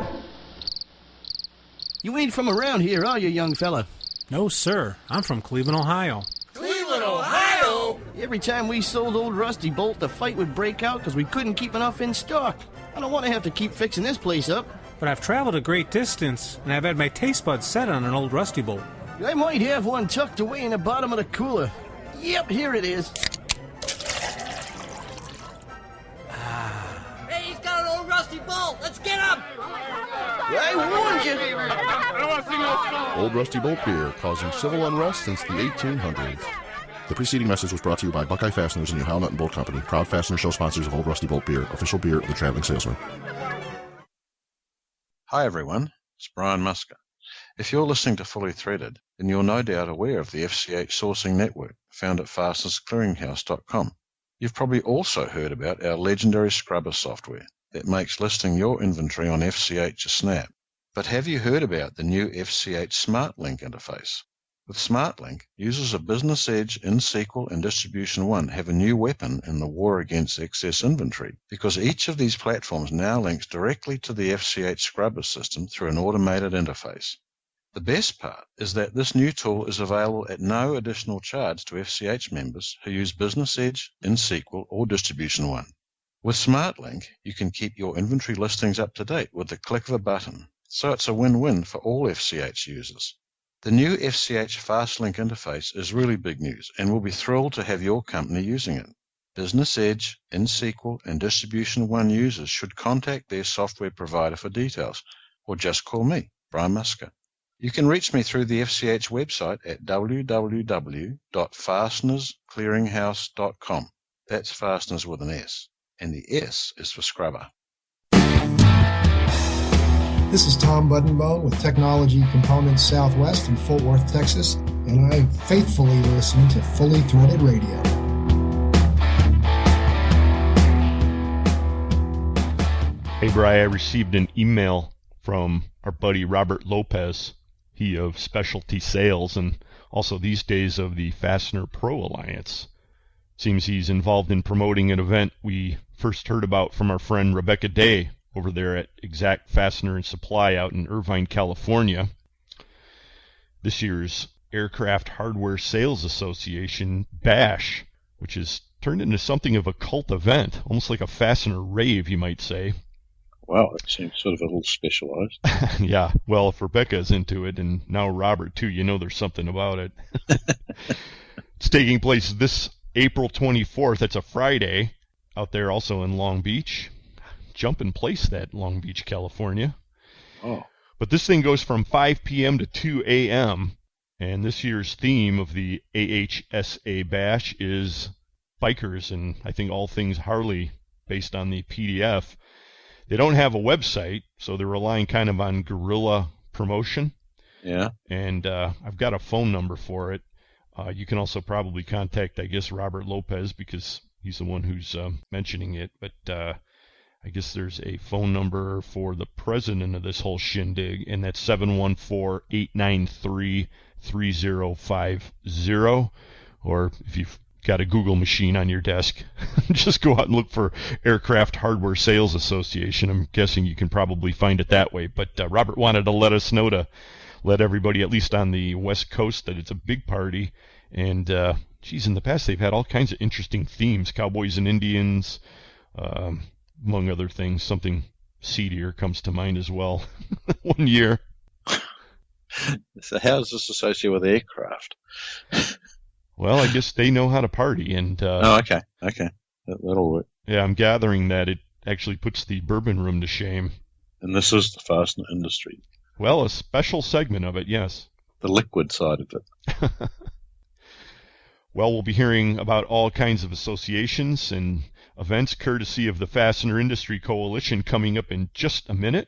You ain't from around here, are you, young fella? No, sir. I'm from Cleveland, Ohio. Cleveland, Ohio? Every time we sold old Rusty Bolt, the fight would break out because we couldn't keep enough in stock. I don't want to have to keep fixing this place up. But I've traveled a great distance, and I've had my taste buds set on an old Rusty Bolt. I might have one tucked away in the bottom of the cooler. Yep, here it is. Hey, he's got an old Rusty Bolt! Let's get him! I warned you! Old Rusty Bolt beer, causing civil unrest since the 1800s. The preceding message was brought to you by Buckeye Fasteners and the Ohio Nut and Bolt Company, proud Fastener Show sponsors of Old Rusty Bolt beer, official beer of the Traveling Salesman. Hi everyone, it's Brian Musker. If you're listening to Fully Threaded, then you're no doubt aware of the FCH sourcing network found at fastenersclearinghouse.com. You've probably also heard about our legendary scrubber software that makes listing your inventory on FCH a snap. But have you heard about the new FCH Smart Link interface? With SmartLink, users of Business Edge, INSQL, and Distribution 1 have a new weapon in the war against excess inventory, because each of these platforms now links directly to the FCH Scrubber system through an automated interface. The best part is that this new tool is available at no additional charge to FCH members who use Business Edge, INSQL, or Distribution 1. With SmartLink, you can keep your inventory listings up to date with the click of a button, so it's a win-win for all FCH users. The new FCH FastLink interface is really big news, and we'll be thrilled to have your company using it. Business Edge, INSQL, and Distribution 1 users should contact their software provider for details, or just call me, Brian Musker. You can reach me through the FCH website at www.fastenersclearinghouse.com. That's fasteners with an S, and the S is for scrubber. This is Tom Buttonbone with Technology Components Southwest in Fort Worth, Texas, and I faithfully listen to Fully Threaded Radio. Hey, Bri, I received an email from our buddy Robert Lopez, he of Specialty Sales, and also these days of the Fastener Pro Alliance. Seems he's involved in promoting an event we first heard about from our friend Rebecca Day over there at Exact Fastener and Supply out in Irvine, California. This year's Aircraft Hardware Sales Association Bash, which has turned into something of a cult event, almost like a Fastener rave, you might say. Wow, it seems sort of a little specialized. Yeah, well, if Rebecca's into it, and now Robert too, you know there's something about it. It's taking place this April 24th. That's a Friday out there also in Long Beach. Jumping place, that Long Beach, California. Oh. But this thing goes from 5 p.m. to 2 a.m., and this year's theme of the AHSA Bash is bikers and I think all things Harley based on the PDF. They don't have a website, so they're relying kind of on guerrilla promotion. Yeah. And I've got a phone number for it. You can also probably contact, I guess, Robert Lopez because he's the one who's mentioning it. But I guess there's a phone number for the president of this whole shindig, and that's 714-893-3050. Or if you've got a Google machine on your desk, just go out and look for Aircraft Hardware Sales Association. I'm guessing you can probably find it that way. But Robert wanted to let us know, to let everybody, at least on the West Coast, that it's a big party. And, geez, in the past they've had all kinds of interesting themes, cowboys and Indians, among other things. Something seedier comes to mind as well. One year. So how is this associated with aircraft? Well, I guess they know how to party. And okay. That'll work. Yeah, I'm gathering that it actually puts the bourbon room to shame. And this is the fastener industry. Well, a special segment of it, yes. The liquid side of it. Well, we'll be hearing about all kinds of associations and events courtesy of the Fastener Industry Coalition coming up in just a minute.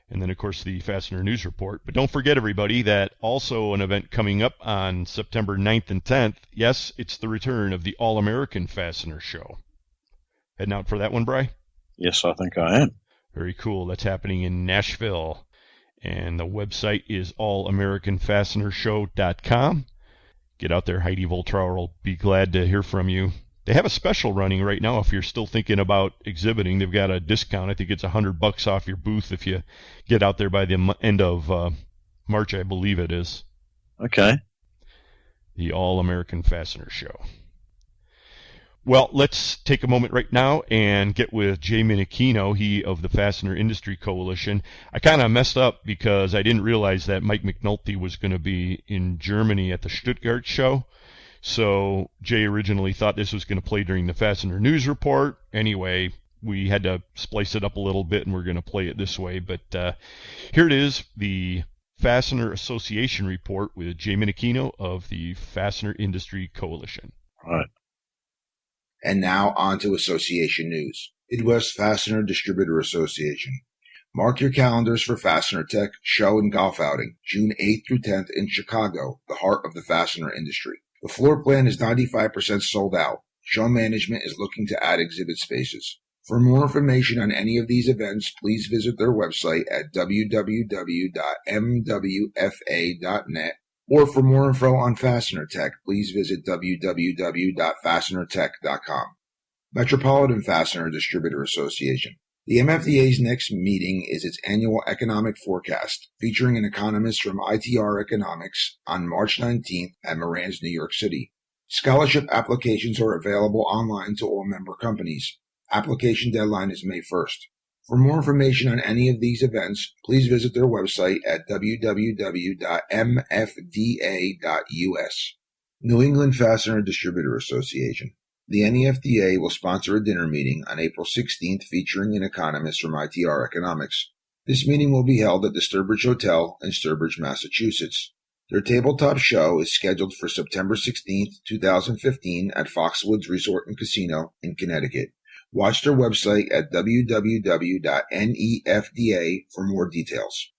And then, of course, the Fastener News Report. But don't forget, everybody, that also an event coming up on September 9th and 10th. Yes, it's the return of the All-American Fastener Show. Heading out for that one, Bri? Yes, I think I am. Very cool. That's happening in Nashville. And the website is allamericanfastenershow.com. Get out there. Heidi Voltrauer will be glad to hear from you. They have a special running right now if you're still thinking about exhibiting. They've got a discount. I think it's $100 off your booth if you get out there by the end of March, I believe it is. Okay. The All-American Fastener Show. Well, let's take a moment right now and get with Jay Minichino, he of the Fastener Industry Coalition. I kind of messed up because I didn't realize that Mike McNulty was going to be in Germany at the Stuttgart show. So Jay originally thought this was going to play during the Fastener News Report. Anyway, we had to splice it up a little bit, and we're going to play it this way. But here it is, the Fastener Association Report with Jay Minichino of the Fastener Industry Coalition. All right. And now on to association news. Midwest Fastener Distributor Association. Mark your calendars for Fastener Tech Show and Golf Outing, June 8th through 10th in Chicago, the heart of the fastener industry. The floor plan is 95% sold out. Show management is looking to add exhibit spaces. For more information on any of these events, please visit their website at www.mwfa.net Or for more info on Fastener Tech, please visit www.fastenertech.com. Metropolitan Fastener Distributor Association. The MFDA's next meeting is its annual economic forecast, featuring an economist from ITR Economics on March 19th at Moran's, New York City. Scholarship applications are available online to all member companies. Application deadline is May 1st. For more information on any of these events, please visit their website at www.mfda.us. New England Fastener Distributor Association. The NFDA will sponsor a dinner meeting on April 16th featuring an economist from ITR Economics. This meeting will be held at the Sturbridge Hotel in Sturbridge, Massachusetts. Their tabletop show is scheduled for September 16th, 2015 at Foxwoods Resort and Casino in Connecticut. Watch their website at www.nefda for more details.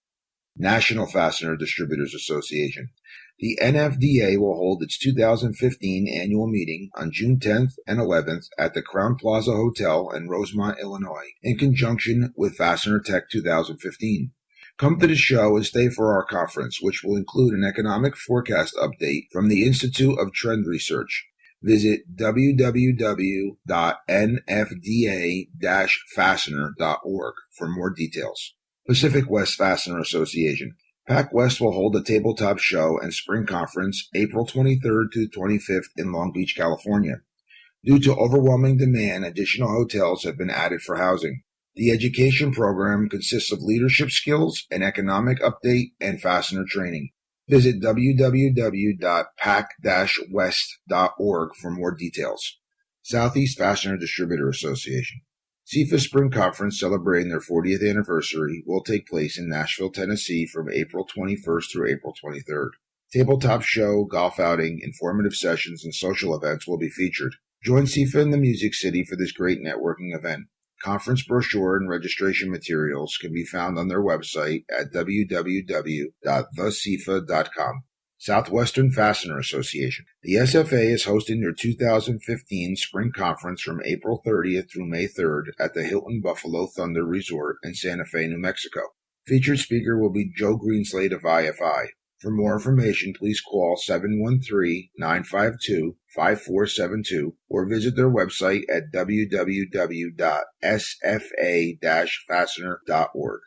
National Fastener Distributors Association. The NFDA will hold its 2015 annual meeting on June 10th and 11th at the Crown Plaza Hotel in Rosemont, Illinois, in conjunction with Fastener Tech 2015. Come to the show and stay for our conference, which will include an economic forecast update from the Institute of Trend Research. Visit www.nfda-fastener.org for more details. Pacific West Fastener Association. Pac-West will hold a tabletop show and spring conference April 23rd to 25th in Long Beach, California. Due to overwhelming demand, additional hotels have been added for housing. The education program consists of leadership skills, an economic update, and fastener training. Visit www.pac-west.org for more details. Southeast Fastener Distributor Association. CIFA Spring Conference celebrating their 40th anniversary will take place in Nashville, Tennessee from April 21st through April 23rd. Tabletop show, golf outing, informative sessions, and social events will be featured. Join CIFA in the Music City for this great networking event. Conference brochure and registration materials can be found on their website at www.thecifa.com. Southwestern Fastener Association. The SFA is hosting their 2015 Spring Conference from April 30th through May 3rd at the Hilton Buffalo Thunder Resort in Santa Fe, New Mexico. Featured speaker will be Joe Greenslade of IFI. For more information, please call 713-952-5472 or visit their website at www.sfa-fastener.org.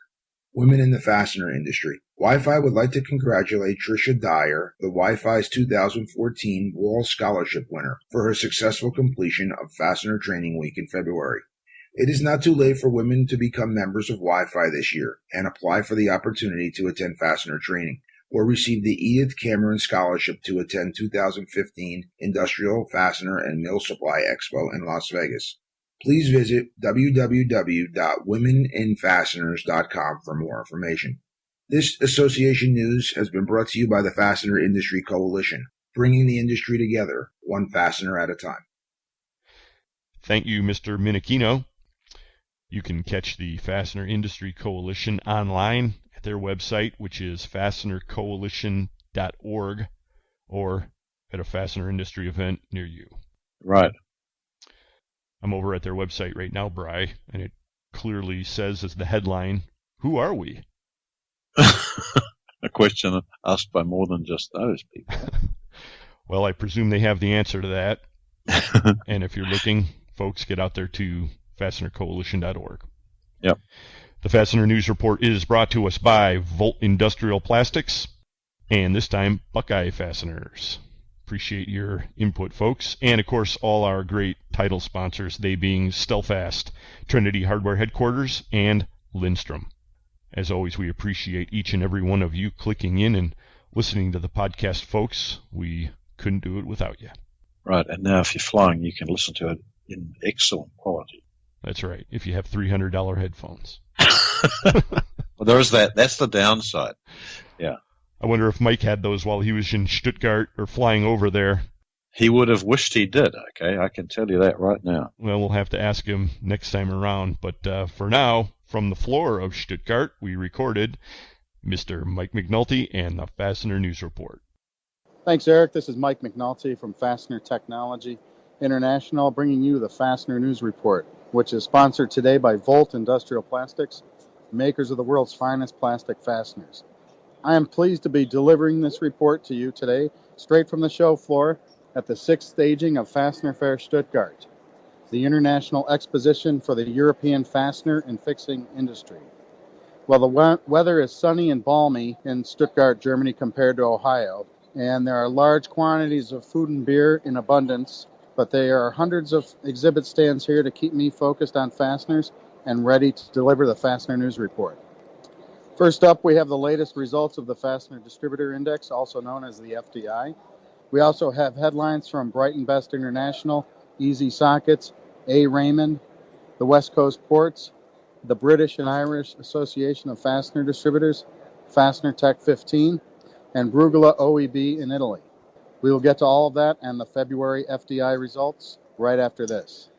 Women in the fastener industry. Wi-Fi would like to congratulate Tricia Dyer, the Wi-Fi's 2014 Wall Scholarship winner, for her successful completion of Fastener Training Week in February. It is not too late for women to become members of Wi-Fi this year and apply for the opportunity to attend fastener training, or receive the Edith Cameron Scholarship to attend 2015 Industrial Fastener and Mill Supply Expo in Las Vegas. Please visit www.womeninfasteners.com for more information. This association news has been brought to you by the Fastener Industry Coalition, bringing the industry together, one fastener at a time. Thank you, Mr. Minichino. You can catch the Fastener Industry Coalition online at their website, which is fastenercoalition.org, or at a fastener industry event near you. Right. I'm over at their website right now, Bri, and it clearly says as the headline, "Who are we?" A question asked by more than just those people. Well, I presume they have the answer to that. And if you're looking, folks, get out there to fastenercoalition.org. Yep. The Fastener News Report is brought to us by Volt Industrial Plastics, and this time, Buckeye Fasteners. Appreciate your input, folks. And, of course, all our great title sponsors, they being Stelfast, Trinity Hardware Headquarters, and Lindstrom. As always, we appreciate each and every one of you clicking in and listening to the podcast, folks. We couldn't do it without you. Right, and now if you're flying, you can listen to it in excellent quality. That's right, if you have $300 headphones. Well, there is that. That's the downside. Yeah. I wonder if Mike had those while he was in Stuttgart or flying over there. He would have wished he did, okay? I can tell you that right now. Well, we'll have to ask him next time around. But for now, from the floor of Stuttgart, we recorded Mr. Mike McNulty and the Fastener News Report. Thanks, Eric. This is Mike McNulty from Fastener Technology International, bringing you the Fastener News Report, which is sponsored today by Volt Industrial Plastics, makers of the world's finest plastic fasteners. I am pleased to be delivering this report to you today, straight from the show floor at the 6th staging of Fastener Fair Stuttgart, the international exposition for the European fastener and fixing industry. Well, the weather is sunny and balmy in Stuttgart, Germany compared to Ohio, and there are large quantities of food and beer in abundance, but there are hundreds of exhibit stands here to keep me focused on fasteners and ready to deliver the Fastener News Report. First up, we have the latest results of the Fastener Distributor Index, also known as the FDI. We also have headlines from Brighton Best International, Easy Sockets, A. Raymond, the West Coast Ports, the British and Irish Association of Fastener Distributors, Fastener Tech 15, and Brugula OEB in Italy. We will get to all of that and the February FDI results right after this.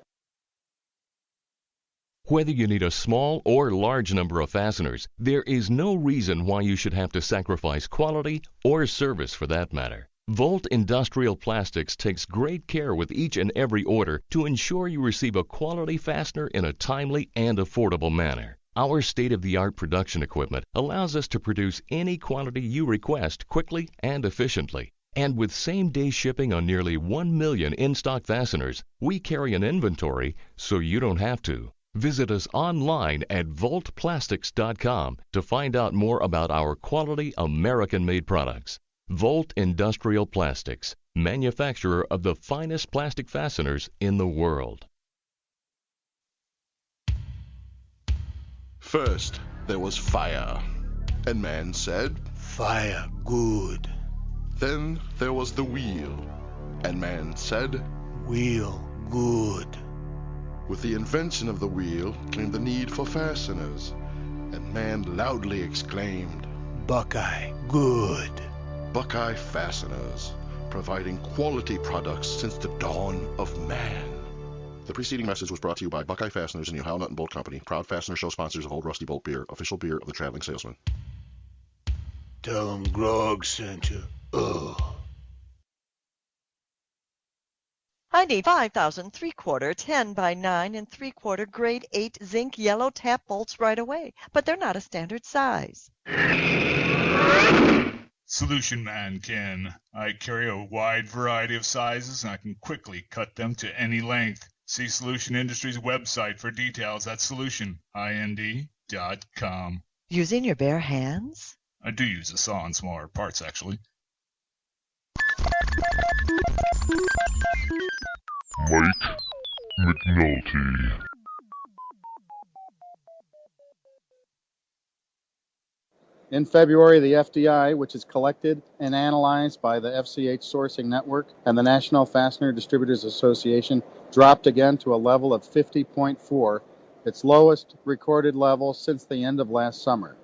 Whether you need a small or large number of fasteners, there is no reason why you should have to sacrifice quality or service for that matter. Volt Industrial Plastics takes great care with each and every order to ensure you receive a quality fastener in a timely and affordable manner. Our state-of-the-art production equipment allows us to produce any quantity you request quickly and efficiently. And with same-day shipping on nearly 1 million in-stock fasteners, we carry an inventory so you don't have to. Visit us online at voltplastics.com to find out more about our quality American-made products. Volt Industrial Plastics, manufacturer of the finest plastic fasteners in the world. First, there was fire, and man said, "Fire, good." Then there was the wheel, and man said, "Wheel, good." With the invention of the wheel came the need for fasteners, and man loudly exclaimed, "Buckeye, good." Buckeye Fasteners, providing quality products since the dawn of man. The preceding message was brought to you by Buckeye Fasteners and the Ohio Nut and Bolt Company, proud fastener show sponsors of Old Rusty Bolt Beer, official beer of the Traveling Salesman. Tell 'em Grog sent you. Ugh. I need 5,000 3/4, 10 by 9 and 3/4 grade 8 zinc yellow tap bolts right away, but they're not a standard size. Solution Man, Ken. I carry a wide variety of sizes and I can quickly cut them to any length. See Solution Industries website for details at solutionInd.com. Using your bare hands? I do use a saw on smaller parts, actually. Mike McNulty. In February, the FDI, which is collected and analyzed by the FCH Sourcing Network and the National Fastener Distributors Association, dropped again to a level of 50.4, its lowest recorded level since the end of last summer.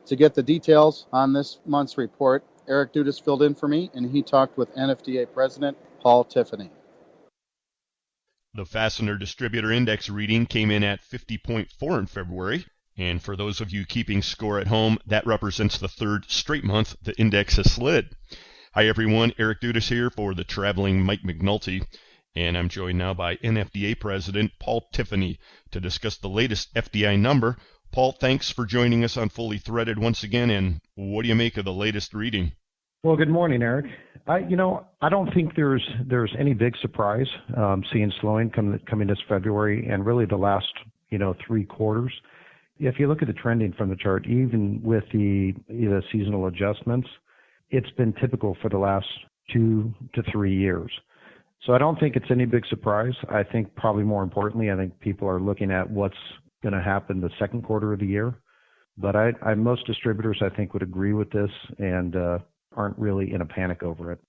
To get the details on this month's report, Eric Dudas filled in for me, and he talked with NFDA President Paul Tiffany. The Fastener Distributor Index reading came in at 50.4 in February. And for those of you keeping score at home, that represents the third straight month the index has slid. Hi everyone, Eric Dudas here for the traveling Mike McNulty, and I'm joined now by NFDA President Paul Tiffany to discuss the latest FDI number. Paul, thanks for joining us on Fully Threaded once again, and what do you make of the latest reading? Well, good morning, Eric. I don't think there's any big surprise seeing slowing coming this February and really the last 3 quarters. If you look at the trending from the chart, even with the seasonal adjustments, it's been typical for the last 2 to 3 years. So I don't think it's any big surprise. I think probably more importantly, I think people are looking at what's going to happen the second quarter of the year. But most distributors, I think, would agree with this and aren't really in a panic over it.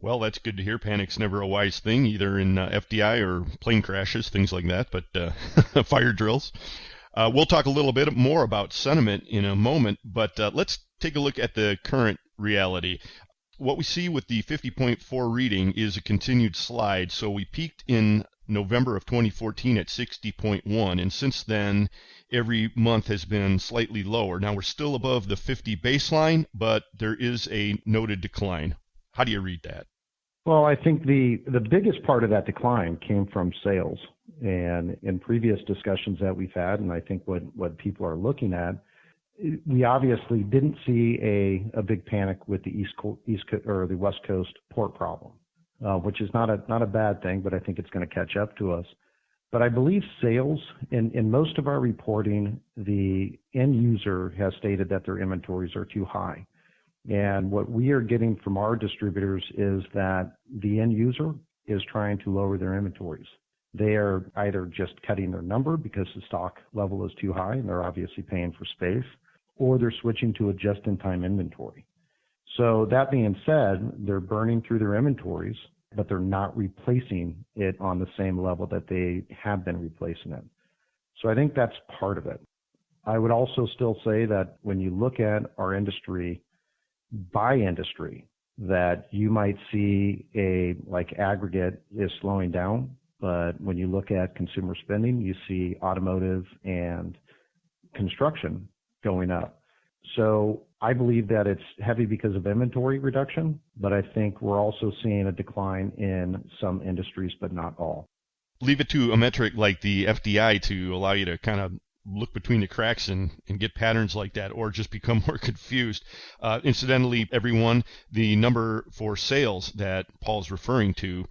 Well, that's good to hear. Panic's never a wise thing, either in FDI or plane crashes, things like that, but fire drills. We'll talk a little bit more about sentiment in a moment, but let's take a look at the current reality. What we see with the 50.4 reading is a continued slide. So we peaked in November of 2014 at 60.1, and since then, every month has been slightly lower. Now, we're still above the 50 baseline, but there is a noted decline. How do you read that? Well, I think the biggest part of that decline came from sales. And in previous discussions that we've had, and I think what people are looking at we obviously didn't see a big panic with the the West Coast port problem, which is not a bad thing, but I think it's going to catch up to us. But I believe sales, in most of our reporting, the end user has stated that their inventories are too high. And what we are getting from our distributors is that the end user is trying to lower their inventories. They are either just cutting their number because the stock level is too high and they're obviously paying for space, or they're switching to a just-in-time inventory. So that being said, they're burning through their inventories, but they're not replacing it on the same level that they have been replacing it. So I think that's part of it. I would also still say that when you look at our industry by industry, that you might see aggregate is slowing down, but when you look at consumer spending, you see automotive and construction going up. So I believe that it's heavy because of inventory reduction, but I think we're also seeing a decline in some industries, but not all. Leave it to a metric like the FDI to allow you to kind of look between the cracks and get patterns like that, or just become more confused. Incidentally, everyone, the number for sales that Paul's referring to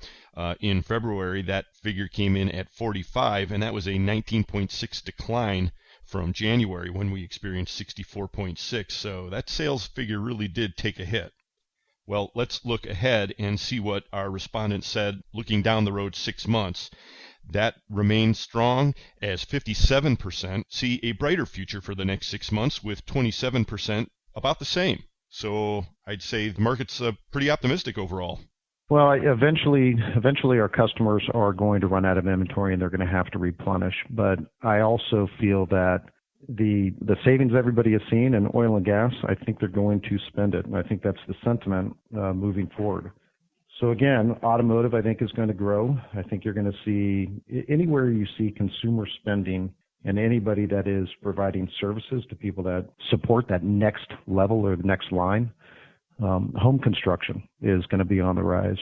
in February, that figure came in at 45, and that was a 19.6 decline from January when we experienced 64.6. So that sales figure really did take a hit. Well, let's look ahead and see what our respondents said looking down the road 6 months. That remains strong as 57% see a brighter future for the next 6 months, with 27% about the same. So I'd say the market's pretty optimistic overall. Well, eventually our customers are going to run out of inventory and they're going to have to replenish. But I also feel that the savings everybody has seen in oil and gas, I think they're going to spend it. And I think that's the sentiment moving forward. So again, automotive, I think, is going to grow. I think you're going to see anywhere you see consumer spending and anybody that is providing services to people that support that next level or the next line. Home construction is going to be on the rise.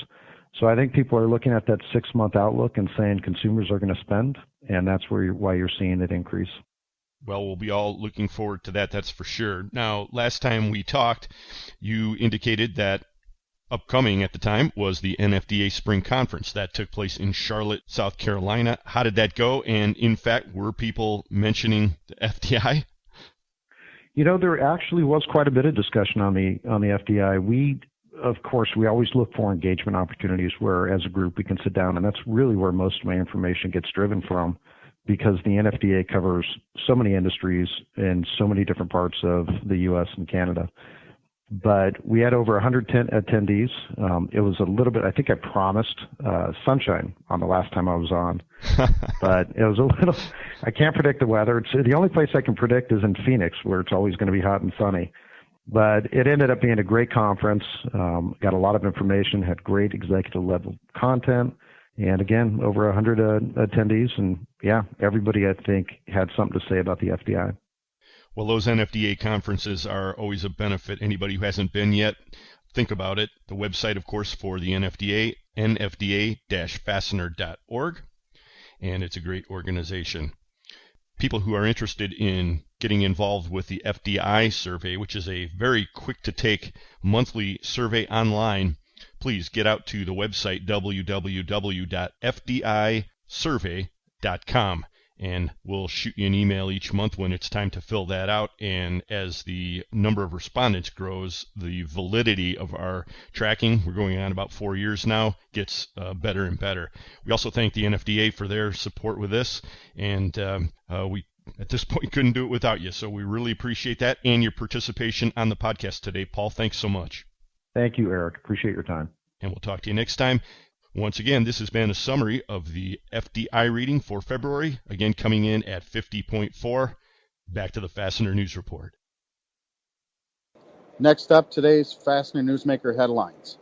So I think people are looking at that 6-month outlook and saying consumers are going to spend, and that's why you're seeing it increase. Well, we'll be all looking forward to that, that's for sure. Now, last time we talked, you indicated that upcoming at the time was the NFDA Spring Conference that took place in Charlotte, South Carolina. How did that go? And in fact, were people mentioning the FDI? You know, there actually was quite a bit of discussion on the FDI. We always look for engagement opportunities where, as a group, we can sit down, and that's really where most of my information gets driven from, because the NFDA covers so many industries in so many different parts of the U.S. and Canada. But we had over 110 attendees. It was a little bit, I think I promised sunshine on the last time I was on, but it was a little, I can't predict the weather. The only place I can predict is in Phoenix, where it's always going to be hot and sunny. But it ended up being a great conference, got a lot of information, had great executive level content, and again, over 100 attendees. And yeah, everybody, I think, had something to say about the FDI. Well, those NFDA conferences are always a benefit. Anybody who hasn't been yet, think about it. The website, of course, for the NFDA, nfda-fastener.org, and it's a great organization. People who are interested in getting involved with the FDI survey, which is a very quick-to-take monthly survey online, please get out to the website www.fdisurvey.com. And we'll shoot you an email each month when it's time to fill that out. And as the number of respondents grows, the validity of our tracking, we're going on about 4 years now, gets better and better. We also thank the NFDA for their support with this. And we, at this point, couldn't do it without you. So we really appreciate that and your participation on the podcast today. Paul, thanks so much. Thank you, Eric. Appreciate your time. And we'll talk to you next time. Once again, this has been a summary of the FDI reading for February, again coming in at 50.4. Back to the Fastener News Report. Next up, today's Fastener Newsmaker headlines.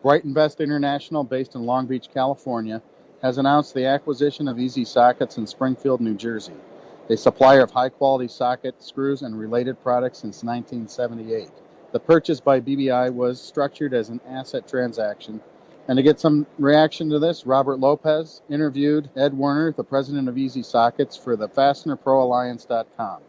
Bright Invest International, based in Long Beach, California, has announced the acquisition of Easy Sockets in Springfield, New Jersey, a supplier of high-quality socket screws and related products since 1978. The purchase by BBI was structured as an asset transaction. And to get some reaction to this, Robert Lopez interviewed Ed Werner, the president of Easy Sockets, for the FastenerProAlliance.com.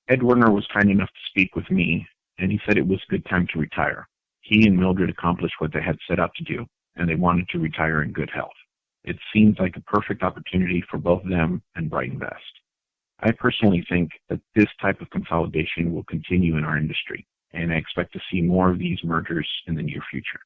Ed Werner was kind enough to speak with me, and he said it was a good time to retire. He and Mildred accomplished what they had set out to do, and they wanted to retire in good health. It seems like a perfect opportunity for both them and Brightinvest. I personally think that this type of consolidation will continue in our industry, and I expect to see more of these mergers in the near future.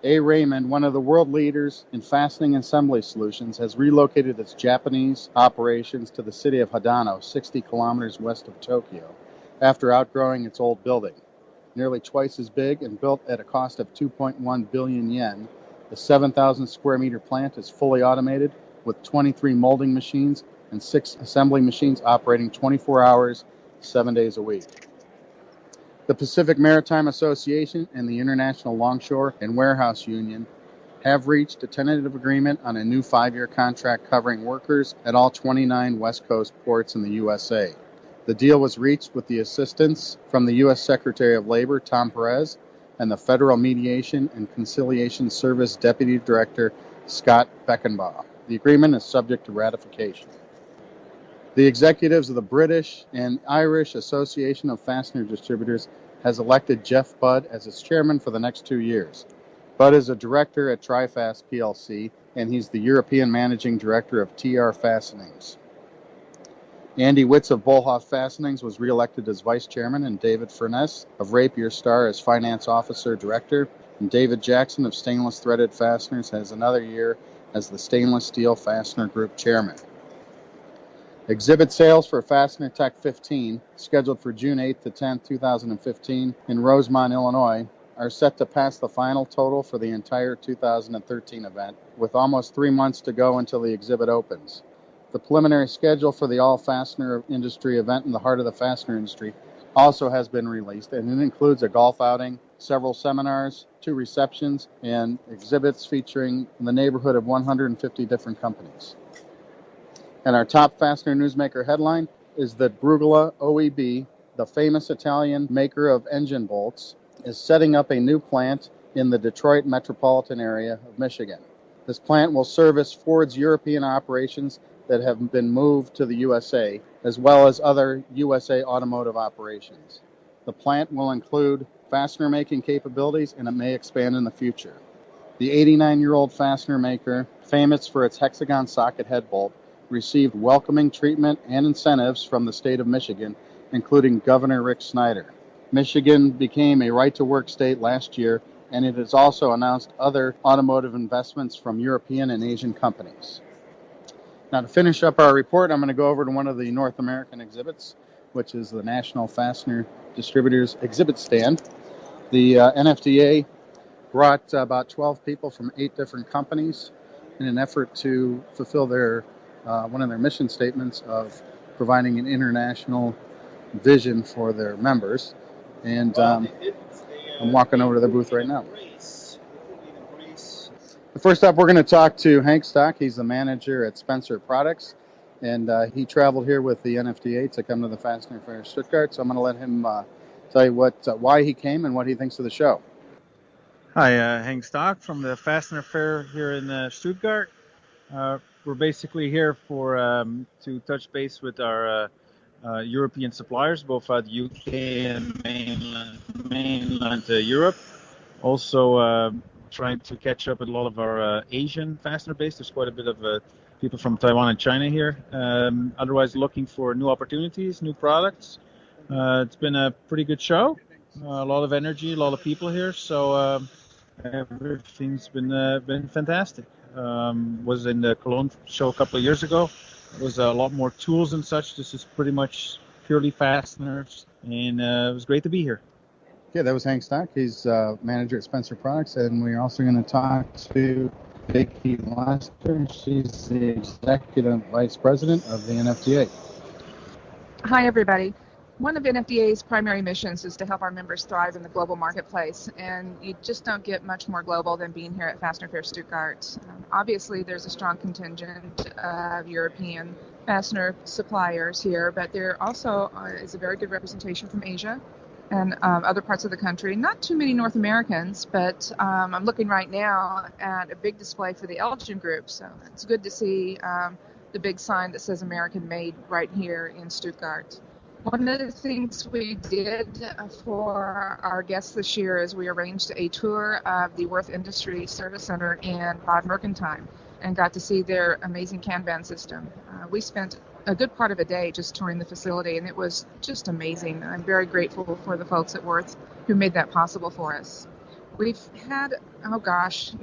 A. Raymond, one of the world leaders in fastening assembly solutions, has relocated its Japanese operations to the city of Hadano, 60 kilometers west of Tokyo, after outgrowing its old building. Nearly twice as big and built at a cost of 2.1 billion yen, the 7,000 square meter plant is fully automated with 23 molding machines and 6 assembly machines operating 24 hours, 7 days a week. The Pacific Maritime Association and the International Longshore and Warehouse Union have reached a tentative agreement on a new 5-year contract covering workers at all 29 West Coast ports in the USA. The deal was reached with the assistance from the U.S. Secretary of Labor, Tom Perez, and the Federal Mediation and Conciliation Service Deputy Director, Scott Beckenbaugh. The agreement is subject to ratification. The executives of the British and Irish Association of Fastener Distributors has elected Jeff Budd as its chairman for the next 2 years. Budd is a director at TriFast plc, and he's the European Managing Director of TR Fastenings. Andy Witz of Bolhoff Fastenings was reelected as vice chairman, and David Furness of Rapier Star as finance officer director, and David Jackson of Stainless Threaded Fasteners has another year as the Stainless Steel Fastener Group chairman. Exhibit sales for Fastener Tech 15, scheduled for June 8th to 10th, 2015, in Rosemont, Illinois, are set to pass the final total for the entire 2013 event, with almost 3 months to go until the exhibit opens. The preliminary schedule for the all-fastener industry event in the heart of the fastener industry also has been released, and it includes a golf outing, several seminars, 2 receptions, and exhibits featuring in the neighborhood of 150 different companies. And our top fastener newsmaker headline is that Brugula OEB, the famous Italian maker of engine bolts, is setting up a new plant in the Detroit metropolitan area of Michigan. This plant will service Ford's European operations that have been moved to the USA, as well as other USA automotive operations. The plant will include fastener making capabilities, and it may expand in the future. The 89-year-old fastener maker, famous for its hexagon socket head bolt, received welcoming treatment and incentives from the state of Michigan, including Governor Rick Snyder. Michigan became a right-to-work state last year, and it has also announced other automotive investments from European and Asian companies. Now, to finish up our report, I'm going to go over to one of the North American exhibits, which is the National Fastener Distributors Exhibit Stand. The NFDA brought about 12 people from 8 different companies in an effort to fulfill their one of their mission statements of providing an international vision for their members. And I'm walking over to the booth right now. First up, we're going to talk to Hank Stock. He's the manager at Spencer Products, and he traveled here with the NFDA to come to the Fastener Fair Stuttgart. So I'm going to let him tell you why he came and what he thinks of the show. Hi, Hank Stock from the Fastener Fair here in Stuttgart. We're basically here for to touch base with our European suppliers, both at UK and mainland Europe. Also trying to catch up with a lot of our Asian fastener base. There's quite a bit of people from Taiwan and China here. Otherwise, looking for new opportunities, new products. It's been a pretty good show. A lot of energy, a lot of people here. So everything's been fantastic. Was in the Cologne show a couple of years ago. It was a lot more tools and such. This is pretty much purely fasteners, and it was great to be here. Yeah, that was Hank Stock. He's manager at Spencer Products, and we're also going to talk to Vicki Lester. She's the executive vice president of the NFDA. Hi, everybody. One of NFDA's primary missions is to help our members thrive in the global marketplace, and you just don't get much more global than being here at Fastener Fair Stuttgart. Obviously, there's a strong contingent of European fastener suppliers here, but there also is a very good representation from Asia and other parts of the country. Not too many North Americans, but I'm looking right now at a big display for the Elgin Group, so it's good to see the big sign that says American Made right here in Stuttgart. One of the things we did for our guests this year is we arranged a tour of the Worth Industry Service Center in Bad Mergentheim and got to see their amazing Kanban system. We spent a good part of a day just touring the facility, and it was just amazing. I'm very grateful for the folks at Worth who made that possible for us. We've had,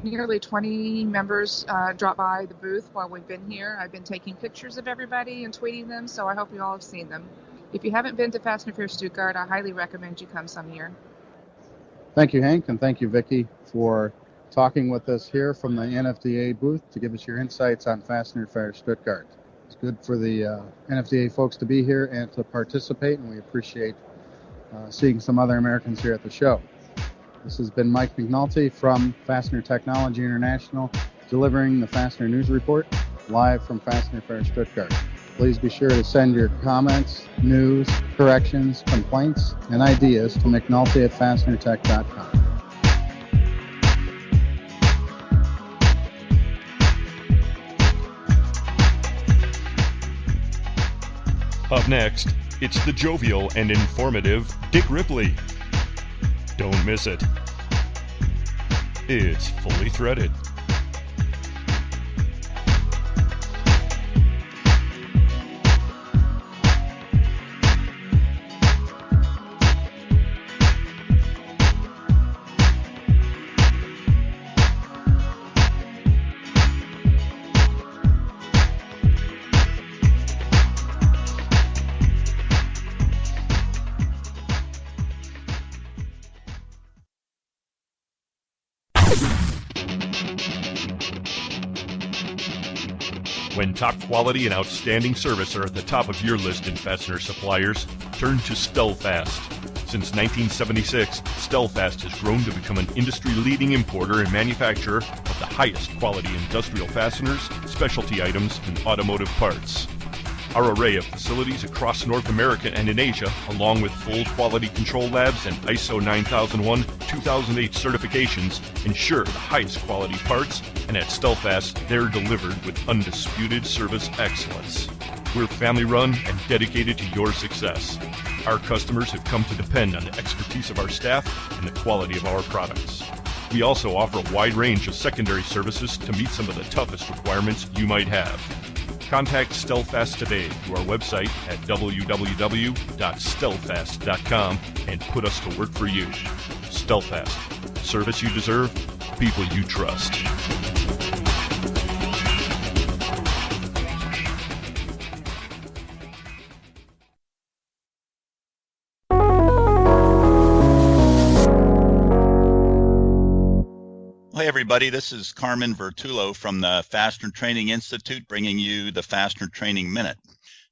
nearly 20 members drop by the booth while we've been here. I've been taking pictures of everybody and tweeting them, so I hope you all have seen them. If you haven't been to Fastener Fair Stuttgart, I highly recommend you come some year. Thank you, Hank, and thank you, Vicki, for talking with us here from the NFDA booth to give us your insights on Fastener Fair Stuttgart. It's good for the NFDA folks to be here and to participate, and we appreciate seeing some other Americans here at the show. This has been Mike McNulty from Fastener Technology International, delivering the Fastener News Report live from Fastener Fair Stuttgart. Please be sure to send your comments, news, corrections, complaints, and ideas to McNulty@FastenerTech.com. Up next, it's the jovial and informative Dick Ripley. Don't miss it. It's Fully Threaded. When top quality and outstanding service are at the top of your list in fastener suppliers, turn to Stellfast. Since 1976, Stellfast has grown to become an industry-leading importer and manufacturer of the highest quality industrial fasteners, specialty items, and automotive parts. Our array of facilities across North America and in Asia, along with full quality control labs and ISO 9001-2008 certifications, ensure the highest quality parts, and at Stellfast, they're delivered with undisputed service excellence. We're family-run and dedicated to your success. Our customers have come to depend on the expertise of our staff and the quality of our products. We also offer a wide range of secondary services to meet some of the toughest requirements you might have. Contact Stellfast today through our website at www.stellfast.com and put us to work for you. Stellfast. Service you deserve, people you trust. Hey everybody, this is Carmen Vertullo from the Fastener Training Institute bringing you the Fastener Training Minute.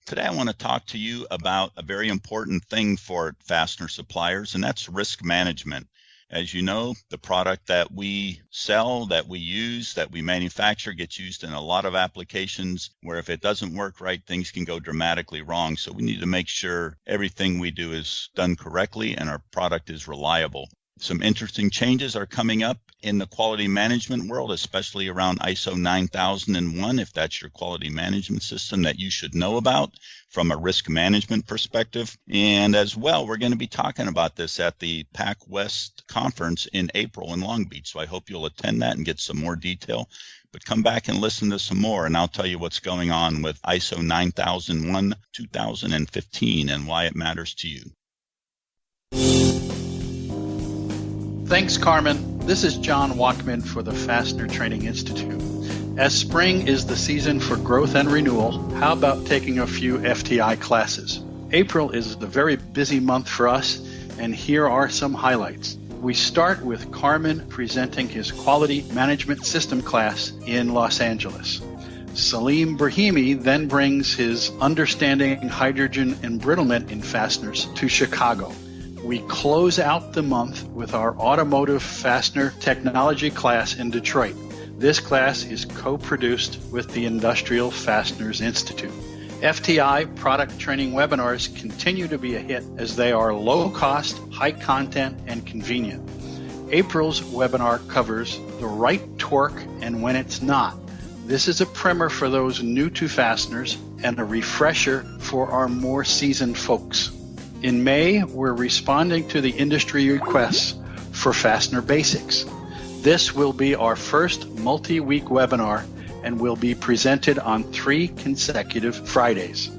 Today I want to talk to you about a very important thing for fastener suppliers, and that's risk management. As you know, the product that we sell, that we use, that we manufacture gets used in a lot of applications where if it doesn't work right, things can go dramatically wrong. So we need to make sure everything we do is done correctly and our product is reliable. Some interesting changes are coming up in the quality management world, especially around ISO 9001, if that's your quality management system that you should know about from a risk management perspective. And as well, we're going to be talking about this at the Pac-West conference in April in Long Beach. So I hope you'll attend that and get some more detail. But come back and listen to some more, and I'll tell you what's going on with ISO 9001-2015 and why it matters to you. Thanks, Carmen. This is John Walkman for the Fastener Training Institute. As spring is the season for growth and renewal, how about taking a few FTI classes? April is a very busy month for us, and here are some highlights. We start with Carmen presenting his Quality Management System class in Los Angeles. Salim Brahimi then brings his Understanding Hydrogen Embrittlement in Fasteners to Chicago. We close out the month with our Automotive Fastener Technology class in Detroit. This class is co-produced with the Industrial Fasteners Institute. FTI product training webinars continue to be a hit as they are low cost, high content, and convenient. April's webinar covers the right torque and when it's not, This is a primer for those new to fasteners and a refresher for our more seasoned folks. In May, we're responding to the industry requests for fastener basics. This will be our first multi-week webinar and will be presented on 3 consecutive Fridays.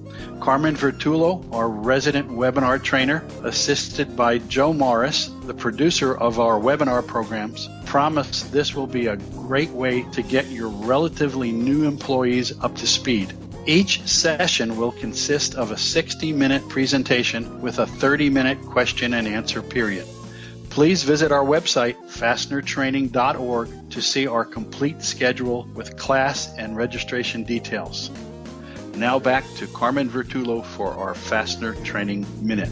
Carmen Vertullo, our resident webinar trainer, assisted by Joe Morris, the producer of our webinar programs, promise this will be a great way to get your relatively new employees up to speed. Each session will consist of a 60-minute presentation with a 30-minute question and answer period. Please visit our website, fastenertraining.org, to see our complete schedule with class and registration details. Now back to Carmen Vertullo for our Fastener Training Minute.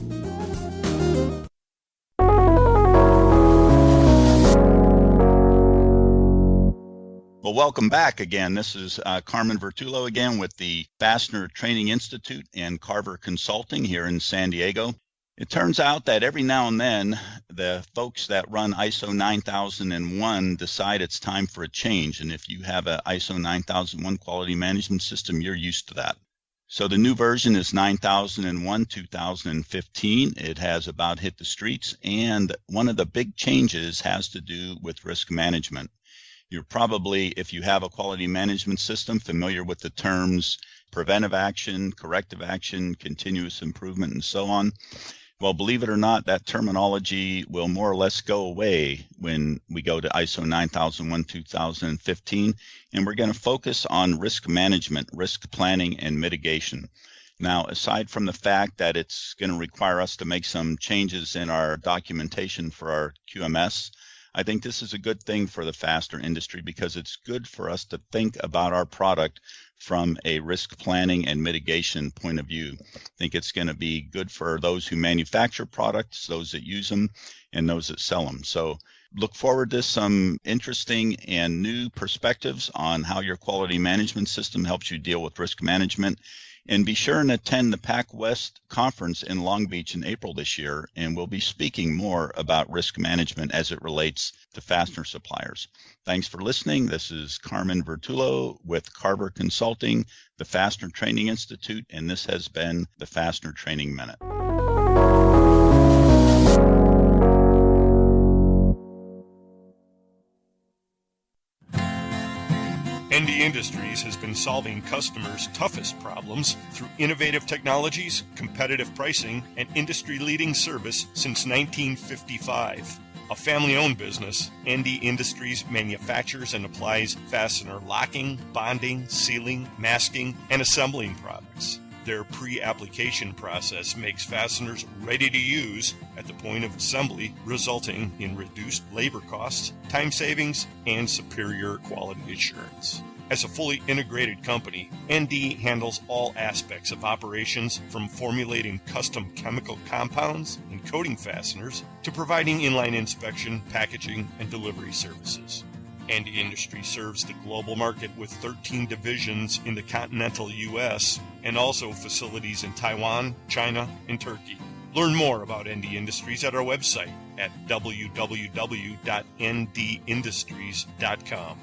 Well, welcome back again. This is Carmen Vertullo again with the Fastener Training Institute and Carver Consulting here in San Diego. It turns out that every now and then, the folks that run ISO 9001 decide it's time for a change. And if you have an ISO 9001 quality management system, you're used to that. So the new version is 9001-2015. It has about hit the streets. And one of the big changes has to do with risk management. You're probably, if you have a quality management system, familiar with the terms preventive action, corrective action, continuous improvement, and so on. Well, believe it or not, that terminology will more or less go away when we go to ISO 9001-2015, and we're going to focus on risk management, risk planning, and mitigation. Now, aside from the fact that it's going to require us to make some changes in our documentation for our QMS, I think this is a good thing for the fastener industry because it's good for us to think about our product from a risk planning and mitigation point of view. I think it's going to be good for those who manufacture products, those that use them, and those that sell them. So look forward to some interesting and new perspectives on how your quality management system helps you deal with risk management. And be sure and attend the Pac-West conference in Long Beach in April this year, and we'll be speaking more about risk management as it relates to fastener suppliers. Thanks for listening. This is Carmen Vertullo with Carver Consulting, the Fastener Training Institute, and this has been the Fastener Training Minute. ND Industries has been solving customers' toughest problems through innovative technologies, competitive pricing, and industry-leading service since 1955. A family-owned business, ND Industries manufactures and applies fastener locking, bonding, sealing, masking, and assembling products. Their pre-application process makes fasteners ready to use at the point of assembly, resulting in reduced labor costs, time savings, and superior quality assurance. As a fully integrated company, ND handles all aspects of operations from formulating custom chemical compounds and coating fasteners to providing inline inspection, packaging, and delivery services. ND Industries serves the global market with 13 divisions in the continental U.S. and also facilities in Taiwan, China, and Turkey. Learn more about ND Industries at our website at www.ndindustries.com.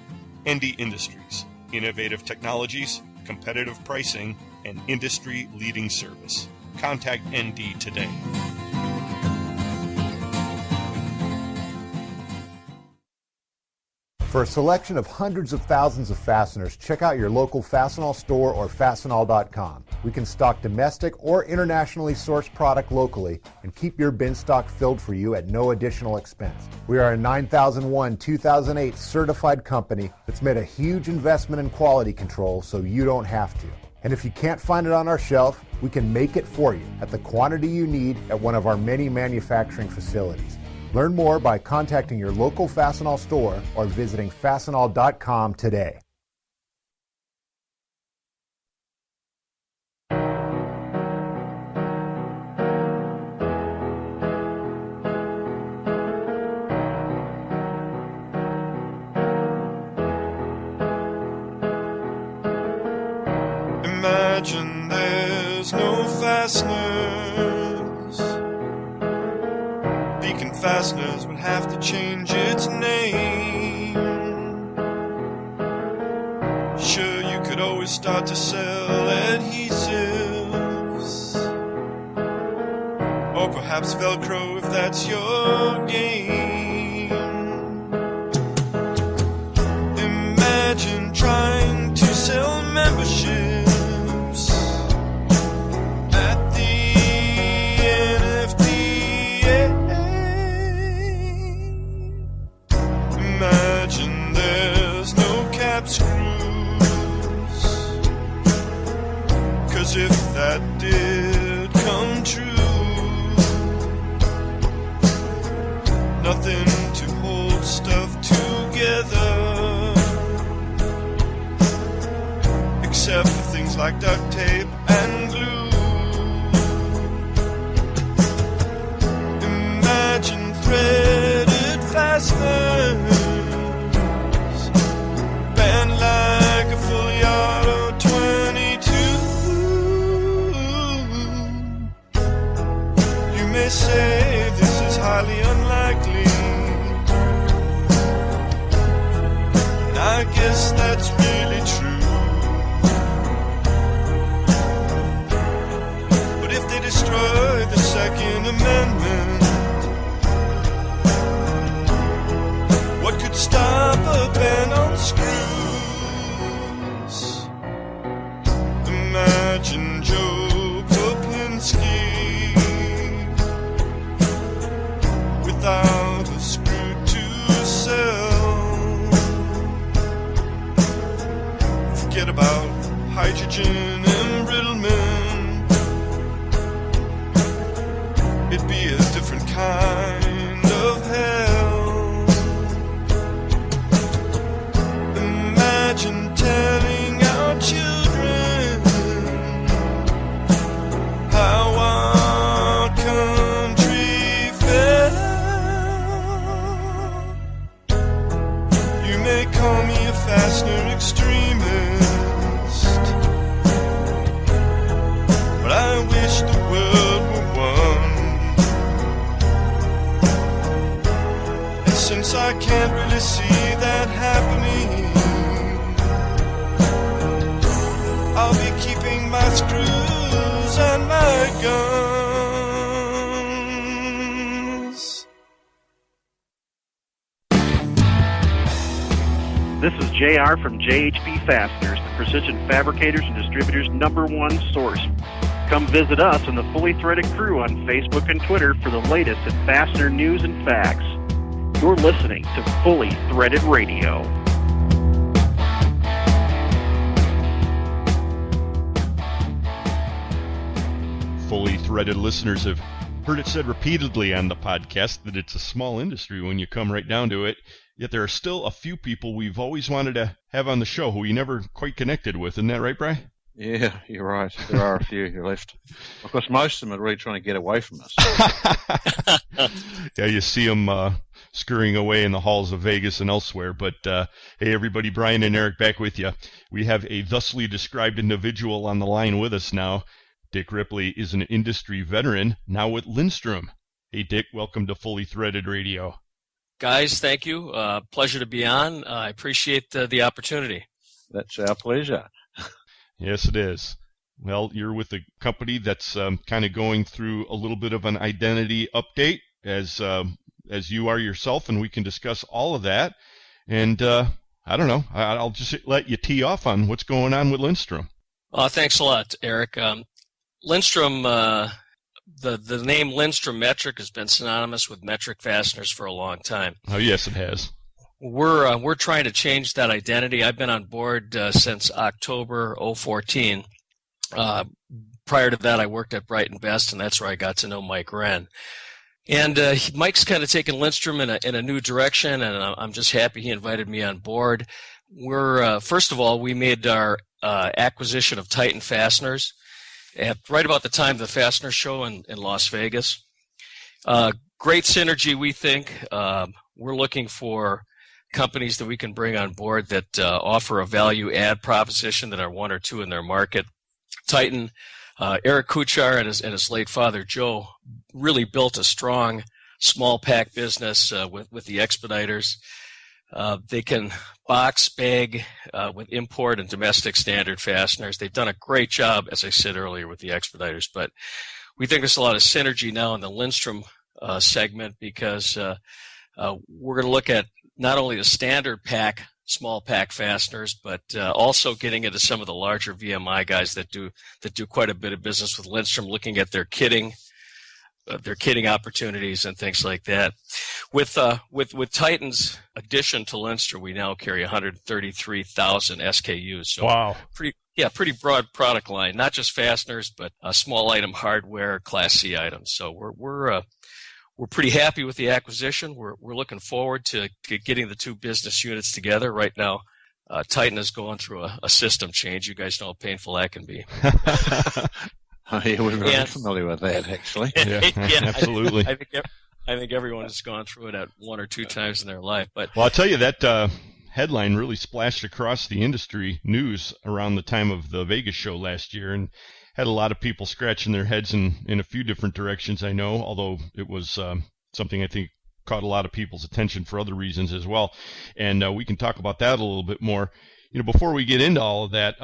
ND Industries, innovative technologies, competitive pricing, and industry-leading service. Contact ND today. For a selection of hundreds of thousands of fasteners, check out your local Fastenal store or fastenal.com. We can stock domestic or internationally sourced product locally and keep your bin stock filled for you at no additional expense. We are a 9001-2008 certified company that's made a huge investment in quality control so you don't have to. And if you can't find it on our shelf, we can make it for you at the quantity you need at one of our many manufacturing facilities. Learn more by contacting your local Fastenal store or visiting fastenal.com today. Imagine there's no fasteners. Beacon Fasteners would have to change its name. Should start to sell adhesives, or perhaps Velcro if that's your game. Imagine trying to sell memberships at the NFDA. Imagine there's no cap screws, 'cause if that did come true, nothing to hold stuff together except for things like duct tape and glue. Imagine threaded fasteners bent like a fully auto 22. You may say this is highly unlikely, and I guess that's really true. But if they destroy the Second Amendment, what could stop a ban on screws? Imagine Joe Poplinski without a screw to sell. Forget about hydrogen embrittlement. It'd be a different kind of hell. Imagine telling our children how our country fell. You may call me a fastener extremist, but I wish the world were one. And since I can't really see that happening, I'll be keeping my screws and my guns. This is JR from JHP Fasteners, the precision fabricators and distributors' #1 source. Come visit us and the Fully Threaded crew on Facebook and Twitter for the latest in fastener news and facts. You're listening to Fully Threaded Radio. Fully Threaded listeners have heard it said repeatedly on the podcast that it's a small industry when you come right down to it, yet there are still a few people we've always wanted to have on the show who we never quite connected with. Isn't that right, Bri? Yeah, you're right. There are a few who left. Of course, most of them are really trying to get away from us. Yeah, you see them scurrying away in the halls of Vegas and elsewhere. But, hey, everybody, Brian and Eric back with you. We have a thusly described individual on the line with us now. Dick Ripley is an industry veteran, now with Lindstrom. Hey, Dick, welcome to Fully Threaded Radio. Guys, thank you. Pleasure to be on. I appreciate the opportunity. That's our pleasure. Yes, it is. Well, you're with a company that's kind of going through a little bit of an identity update as you are yourself, and we can discuss all of that. And I don't know. I'll just let you tee off on what's going on with Lindstrom. Thanks a lot, Eric. Lindstrom, the name Lindstrom Metric has been synonymous with metric fasteners for a long time. Oh, yes, it has. We're trying to change that identity. I've been on board since October 2014. Prior to that, I worked at Bright and Best, and that's where I got to know Mike Wren. And Mike's kind of taken Lindstrom in a new direction, and I'm just happy he invited me on board. We're first of all, we made our acquisition of Titan Fasteners at right about the time of the Fastener Show in Las Vegas. Great synergy, we think. We're looking for companies that we can bring on board that offer a value add proposition that are one or two in their market. Titan, Eric Kuchar and his late father Joe really built a strong small pack business with the Expeditors. They can box, bag with import and domestic standard fasteners. They've done a great job, as I said earlier, with the Expeditors. But we think there's a lot of synergy now in the Lindstrom segment because we're going to look at not only the standard pack, small pack fasteners, but also getting into some of the larger VMI guys that do quite a bit of business with Lindstrom, looking at their kitting opportunities and things like that. With Titan's addition to Lindstrom, we now carry 133,000 SKUs. So wow. Pretty broad product line, not just fasteners, but small item hardware, Class C items. So we're pretty happy with the acquisition. We're looking forward to getting the two business units together. Right now, Titan is going through a system change. You guys know how painful that can be. Oh, yeah, we're very familiar with that, actually. Yeah, absolutely. I think everyone has gone through it at one or two times in their life. But well, I'll tell you that headline really splashed across the industry news around the time of the Vegas show last year, and had a lot of people scratching their heads in a few different directions, I know, although it was something I think caught a lot of people's attention for other reasons as well. And we can talk about that a little bit more. Before we get into all of that,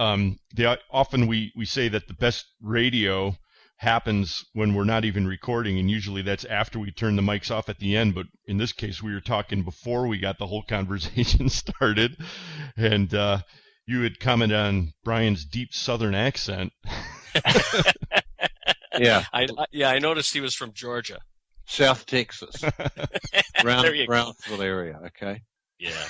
often we say that the best radio happens when we're not even recording, and usually that's after we turn the mics off at the end. But in this case, we were talking before we got the whole conversation started, and you had commented on Brian's deep Southern accent. Yeah. I noticed he was from Georgia. South Texas. Brownsville area, okay? Yeah.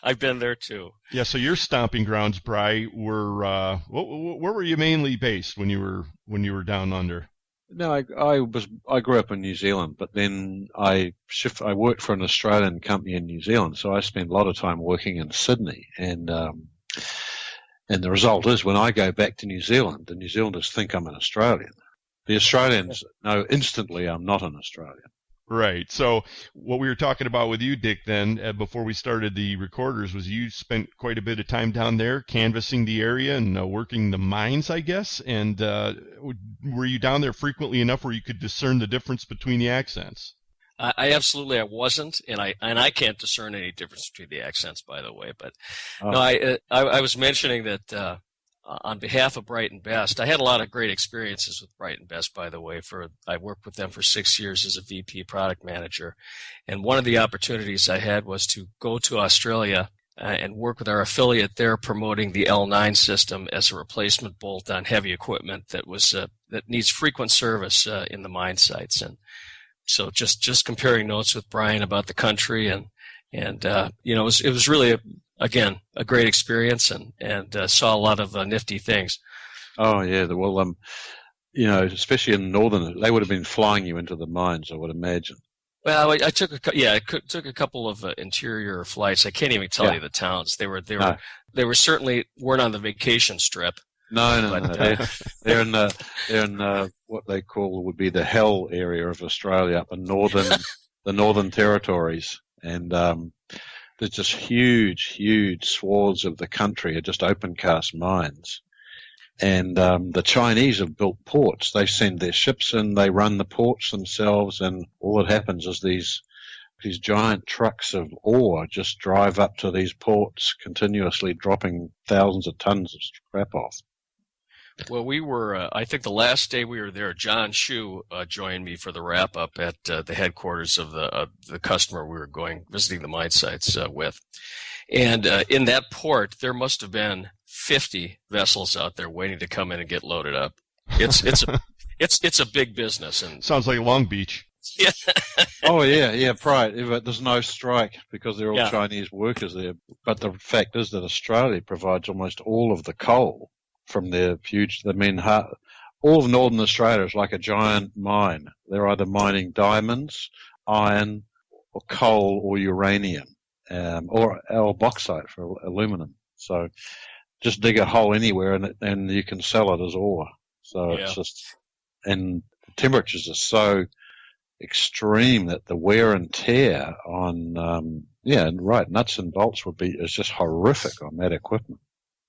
I've been there too. Yeah, so your stomping grounds, Bri, were where were you mainly based when you were down under? No, I grew up in New Zealand, but then I worked for an Australian company in New Zealand, so I spent a lot of time working in Sydney, and the result is when I go back to New Zealand, the New Zealanders think I'm an Australian. The Australians know instantly I'm not an Australian. Right. So what we were talking about with you, Dick, then, before we started the recorders, was you spent quite a bit of time down there canvassing the area and working the mines, I guess. And were you down there frequently enough where you could discern the difference between the accents? I wasn't, and I can't discern any difference between the accents, by the way. But no, I was mentioning that on behalf of Bright and Best, I had a lot of great experiences with Bright and Best, by the way. I worked with them for 6 years as a VP product manager. And one of the opportunities I had was to go to Australia and work with our affiliate there promoting the L9 system as a replacement bolt on heavy equipment that needs frequent service in the mine sites. And so just comparing notes with Brian about the country and it was really a great experience and saw a lot of nifty things. Oh yeah, well, especially in northern, they would have been flying you into the mines, I would imagine. Well, I took a couple of interior flights. I can't even tell you the towns. They were certainly weren't on the vacation strip. No. They're in what they call would be the hell area of Australia, up in the Northern Territories, and there's just huge swaths of the country are just open cast mines. And the Chinese have built ports. They send their ships in, they run the ports themselves, and all that happens is these giant trucks of ore just drive up to these ports, continuously dropping thousands of tons of scrap off. Well, we were, I think the last day we were there, John Shu joined me for the wrap-up at the headquarters of the customer we were visiting the mine sites with. And in that port, there must have been 50 vessels out there waiting to come in and get loaded up. It's a big business. And sounds like Long Beach. Yeah. Oh, yeah, right. There's no strike because they're all Chinese workers there. But the fact is that Australia provides almost all of the coal from their all of northern Australia is like a giant mine. They're either mining diamonds, iron, or coal, or uranium, or bauxite for aluminum. So just dig a hole anywhere and you can sell it as ore. So it's just, and the temperatures are so extreme that the wear and tear on, nuts and bolts is just horrific on that equipment.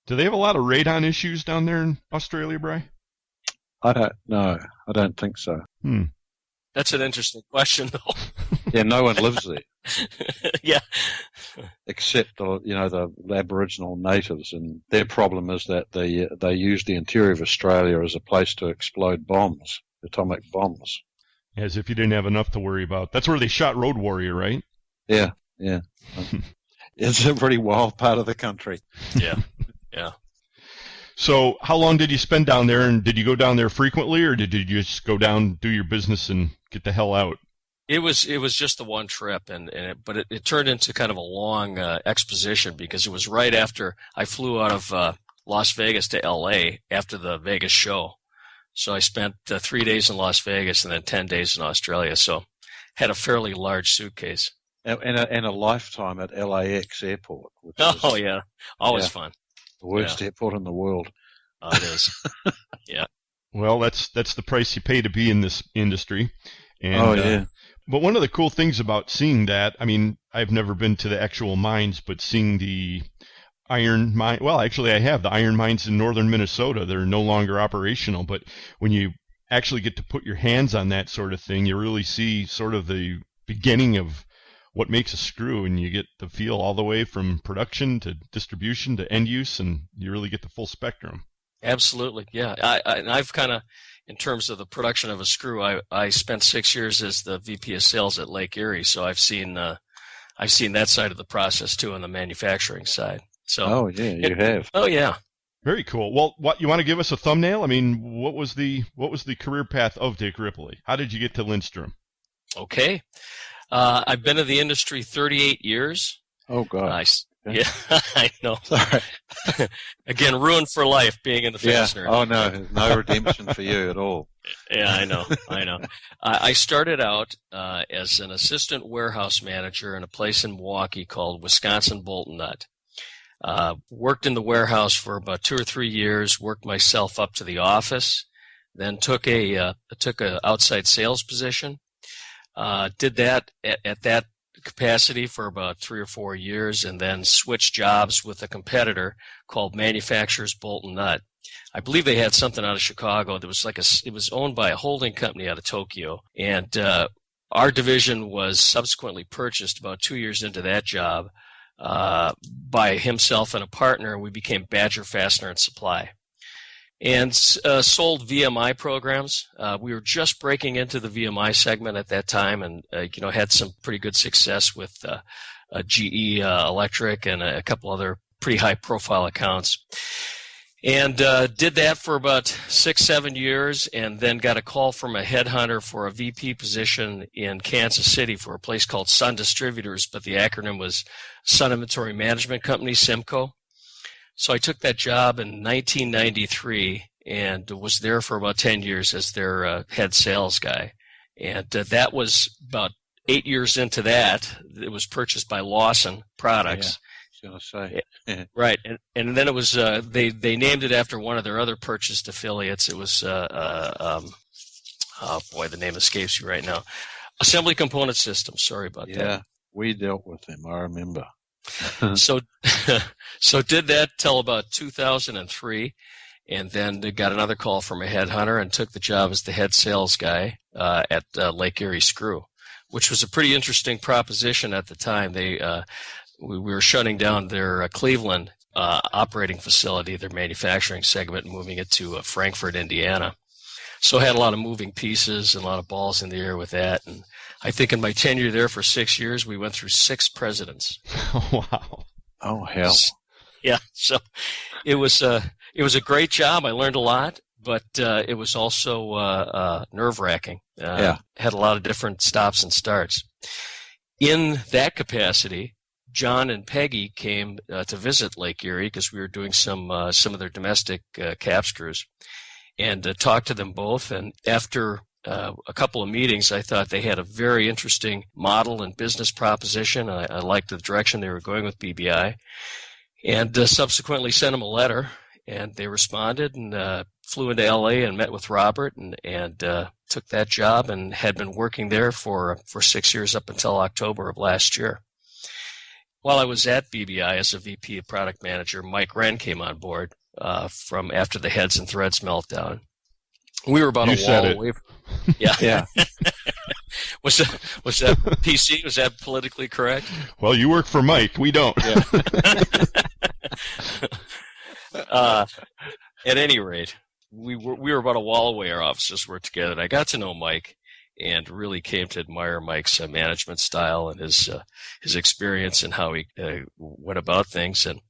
Do they have a lot of radon issues down there in Australia, Bri? I don't know. I don't think so. That's an interesting question, though. Yeah, no one lives there. Yeah. Except, the Aboriginal natives, and their problem is that they use the interior of Australia as a place to explode bombs, atomic bombs. As if you didn't have enough to worry about. That's where they shot Road Warrior, right? Yeah. It's a pretty wild part of the country. Yeah. So how long did you spend down there, and did you go down there frequently, or did you just go down, do your business, and get the hell out? It was just the one trip, but it turned into kind of a long exposition because it was right after I flew out of Las Vegas to L.A. after the Vegas show. So I spent 3 days in Las Vegas and then 10 days in Australia. So had a fairly large suitcase. And a lifetime at LAX airport. Yeah. Always fun. The worst airport in the world. It is. Yeah. Well, that's the price you pay to be in this industry. And, but one of the cool things about seeing that, I mean, I've never been to the actual mines, but seeing the iron mine, well, actually I have the iron mines in northern Minnesota. They're no longer operational, but when you actually get to put your hands on that sort of thing, you really see sort of the beginning of what makes a screw, and you get the feel all the way from production to distribution to end use, and you really get the full spectrum. Absolutely, yeah. I've kind of, in terms of the production of a screw, I spent 6 years as the VP of Sales at Lake Erie, so I've seen that side of the process too on the manufacturing side. So, you have. Oh yeah. Very cool. Well, what you want to give us a thumbnail? I mean, what was the career path of Dick Ripley? How did you get to Lindstrom? Okay. I've been in the industry 38 years. Oh, God. Yeah, I know. Sorry. Again, ruined for life being in the fastener. Yeah. Oh, no redemption for you at all. Yeah, I know. I started out as an assistant warehouse manager in a place in Milwaukee called Wisconsin Bolt and Nut. Worked in the warehouse for about 2 or 3 years, worked myself up to the office, then took a outside sales position. Did that at that capacity for about 3 or 4 years, and then switched jobs with a competitor called Manufacturers Bolt and Nut. I believe they had something out of Chicago. There was it was owned by a holding company out of Tokyo, and our division was subsequently purchased about 2 years into that job by himself and a partner, and we became Badger Fastener and Supply. And sold VMI programs. We were just breaking into the VMI segment at that time, and had some pretty good success with GE Electric and a couple other pretty high-profile accounts. And did that for about 6-7 years, and then got a call from a headhunter for a VP position in Kansas City for a place called Sun Distributors, but the acronym was Sun Inventory Management Company, SIMCO. So I took that job in 1993 and was there for about 10 years as their head sales guy. And that was about 8 years into that. It was purchased by Lawson Products. Yeah, I was going to say. Right. And then it was they named it after one of their other purchased affiliates. It was, oh boy, the name escapes you right now. Assembly Component Systems. Sorry about that. Yeah, we dealt with them. I remember. So did that till about 2003, and then got another call from a headhunter and took the job as the head sales guy at Lake Erie Screw, which was a pretty interesting proposition at the time. We were shutting down their Cleveland operating facility, their manufacturing segment, and moving it to Frankfort, Indiana. So I had a lot of moving pieces and a lot of balls in the air with that. And I think in my tenure there for 6 years, we went through 6 presidents. Wow. Oh, hell. Yeah. So it was a great job. I learned a lot, but it was also nerve-wracking. Had a lot of different stops and starts. In that capacity, John and Peggy came to visit Lake Erie because we were doing some of their domestic cap screws, and talked to them both. And after a couple of meetings, I thought they had a very interesting model and business proposition. I liked the direction they were going with BBI, and subsequently sent them a letter, and they responded, and flew into LA and met with Robert, and took that job, and had been working there for 6 years up until October of last year. While I was at BBI as a VP of product manager, Mike Wren came on board from after the Heads and Threads meltdown. We were about a wall away. Yeah. Was that PC? Was that politically correct? Well, you work for Mike. We don't. Yeah. At any rate, we were about a wall away. Our offices were together, and I got to know Mike, and really came to admire Mike's management style and his experience and how he went about things. And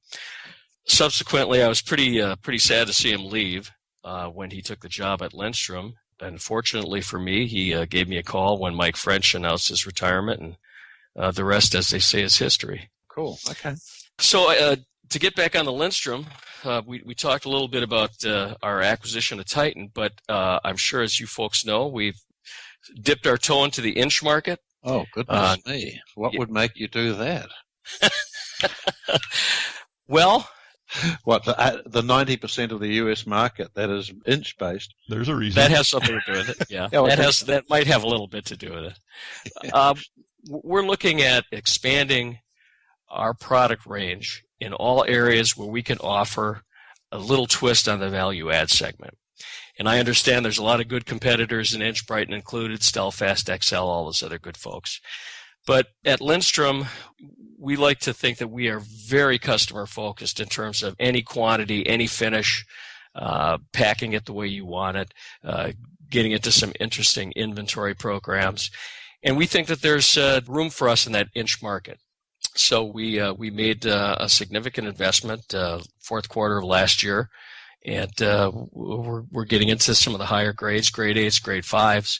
subsequently, I was pretty sad to see him leave when he took the job at Lindstrom. And fortunately for me, he gave me a call when Mike French announced his retirement, and the rest, as they say, is history. Cool. Okay. So to get back on the Lindstrom, we talked a little bit about our acquisition of Titan, but I'm sure, as you folks know, we've dipped our toe into the inch market. Oh, goodness me. What would make you do that? Well, what, the 90% of the U.S. market that is inch-based? There's a reason. That has something to do with it, yeah. That might have a little bit to do with it. We're looking at expanding our product range in all areas where we can offer a little twist on the value add segment. And I understand there's a lot of good competitors in inch, Brighton included, Stelfast, XL, all those other good folks. But at Lindstrom, we like to think that we are very customer focused in terms of any quantity, any finish, packing it the way you want it, getting into some interesting inventory programs. And we think that there's room for us in that inch market. So we made a significant investment fourth quarter of last year, and we're getting into some of the higher grades, grade 8s, grade 5s,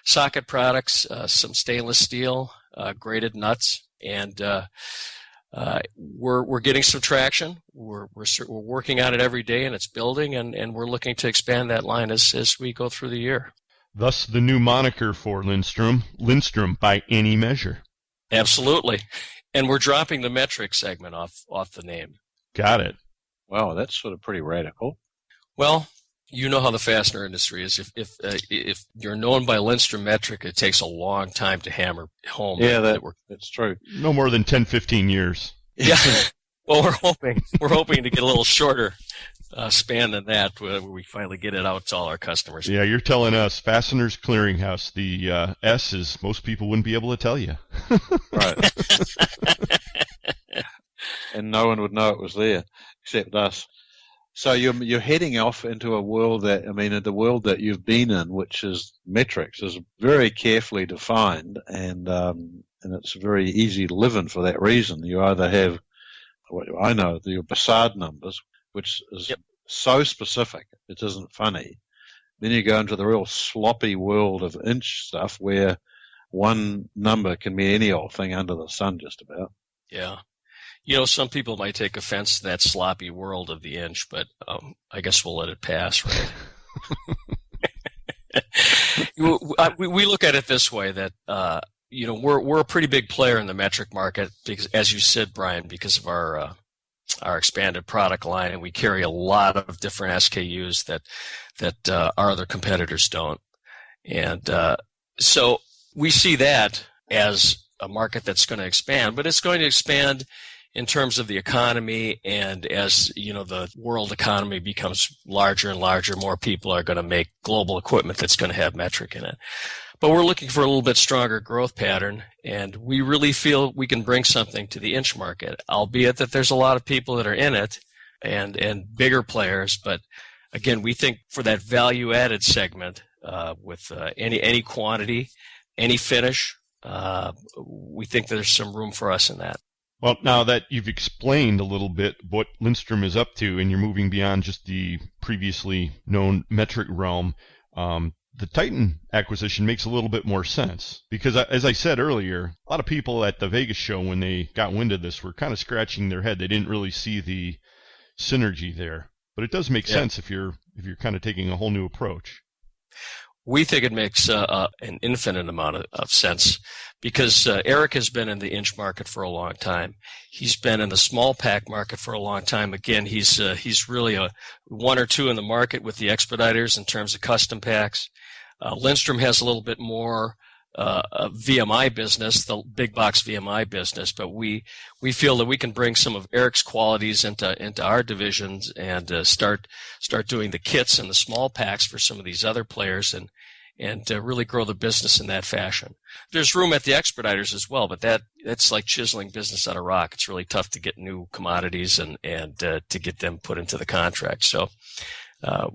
socket products, some stainless steel, graded nuts, and we're getting some traction. We're working on it every day, and it's building, and we're looking to expand that line as we go through the year. Thus, the new moniker for Lindstrom by any measure. Absolutely. And we're dropping the metric segment off the name. Got it. Wow, that's sort of pretty radical. Well, you know how the fastener industry is. If you're known by Lindstrom metric, it takes a long time to hammer home. Yeah, that's true. No more than 10, 15 years. Yeah. Well, we're hoping to get a little shorter span than that, where we finally get it out to all our customers. Yeah, you're telling us Fasteners Clearinghouse. The S is most people wouldn't be able to tell you. Right. And no one would know it was there except us. So you're heading off into a world the world that you've been in, which is metrics, is very carefully defined, and it's very easy to live in for that reason. You either have, your Bassard numbers, which is so specific, it isn't funny. Then you go into the real sloppy world of inch stuff where one number can be any old thing under the sun just about. Yeah. Some people might take offense to that sloppy world of the inch, but I guess we'll let it pass, right? We look at it this way, that we're a pretty big player in the metric market because, as you said, Brian, because of our expanded product line, and we carry a lot of different SKUs that our other competitors don't. And so we see that as a market that's going to expand, but it's going to expand in terms of the economy, and as the world economy becomes larger and larger, more people are going to make global equipment that's going to have metric in it. But we're looking for a little bit stronger growth pattern, and we really feel we can bring something to the inch market, albeit that there's a lot of people that are in it and bigger players. But again, we think for that value-added segment, with any quantity, any finish, we think there's some room for us in that. Well, now that you've explained a little bit what Lindstrom is up to, and you're moving beyond just the previously known metric realm, the Titan acquisition makes a little bit more sense. Because, as I said earlier, a lot of people at the Vegas show, when they got wind of this, were kind of scratching their head. They didn't really see the synergy there. But it does make sense if you're kind of taking a whole new approach. We think it makes an infinite amount of sense, because Eric has been in the inch market for a long time. He's been in the small pack market for a long time. Again, he's really a one or two in the market with the expediters in terms of custom packs. Lindstrom has a little bit more VMI business, the big box VMI business, but we feel that we can bring some of Eric's qualities into our divisions and start doing the kits and the small packs for some of these other players, really grow the business in that fashion. There's room at the expediters as well, but that's like chiseling business out of rock. It's really tough to get new commodities and to get them put into the contract. So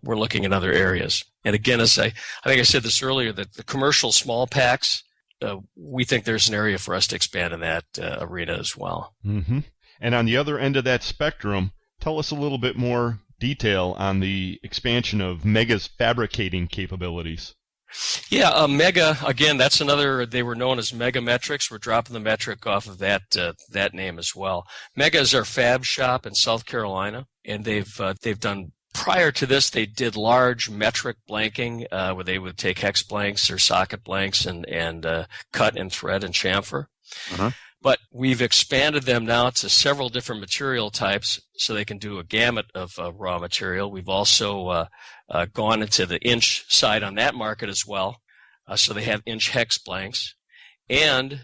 we're looking at other areas. And again, as I think I said this earlier, that the commercial small packs, we think there's an area for us to expand in that arena as well. Mm-hmm. And on the other end of that spectrum, tell us a little bit more detail on the expansion of Mega's fabricating capabilities. Yeah, Mega, again, that's another, they were known as Mega Metrics. We're dropping the metric off of that name as well. Mega is our fab shop in South Carolina, and they've done, prior to this, they did large metric blanking, where they would take hex blanks or socket blanks and cut and thread and chamfer. Uh-huh. But we've expanded them now to several different material types so they can do a gamut of raw material. We've also gone into the inch side on that market as well. So they have inch hex blanks. And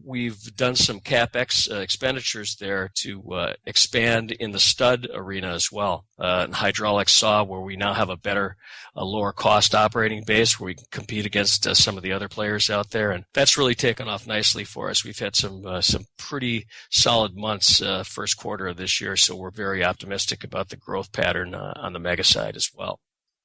we've done some CapEx expenditures there to expand in the stud arena as well. And hydraulic saw, where we now have a lower cost operating base where we can compete against some of the other players out there. And that's really taken off nicely for us. We've had some pretty solid months first quarter of this year, so we're very optimistic about the growth pattern on the Mega side as well.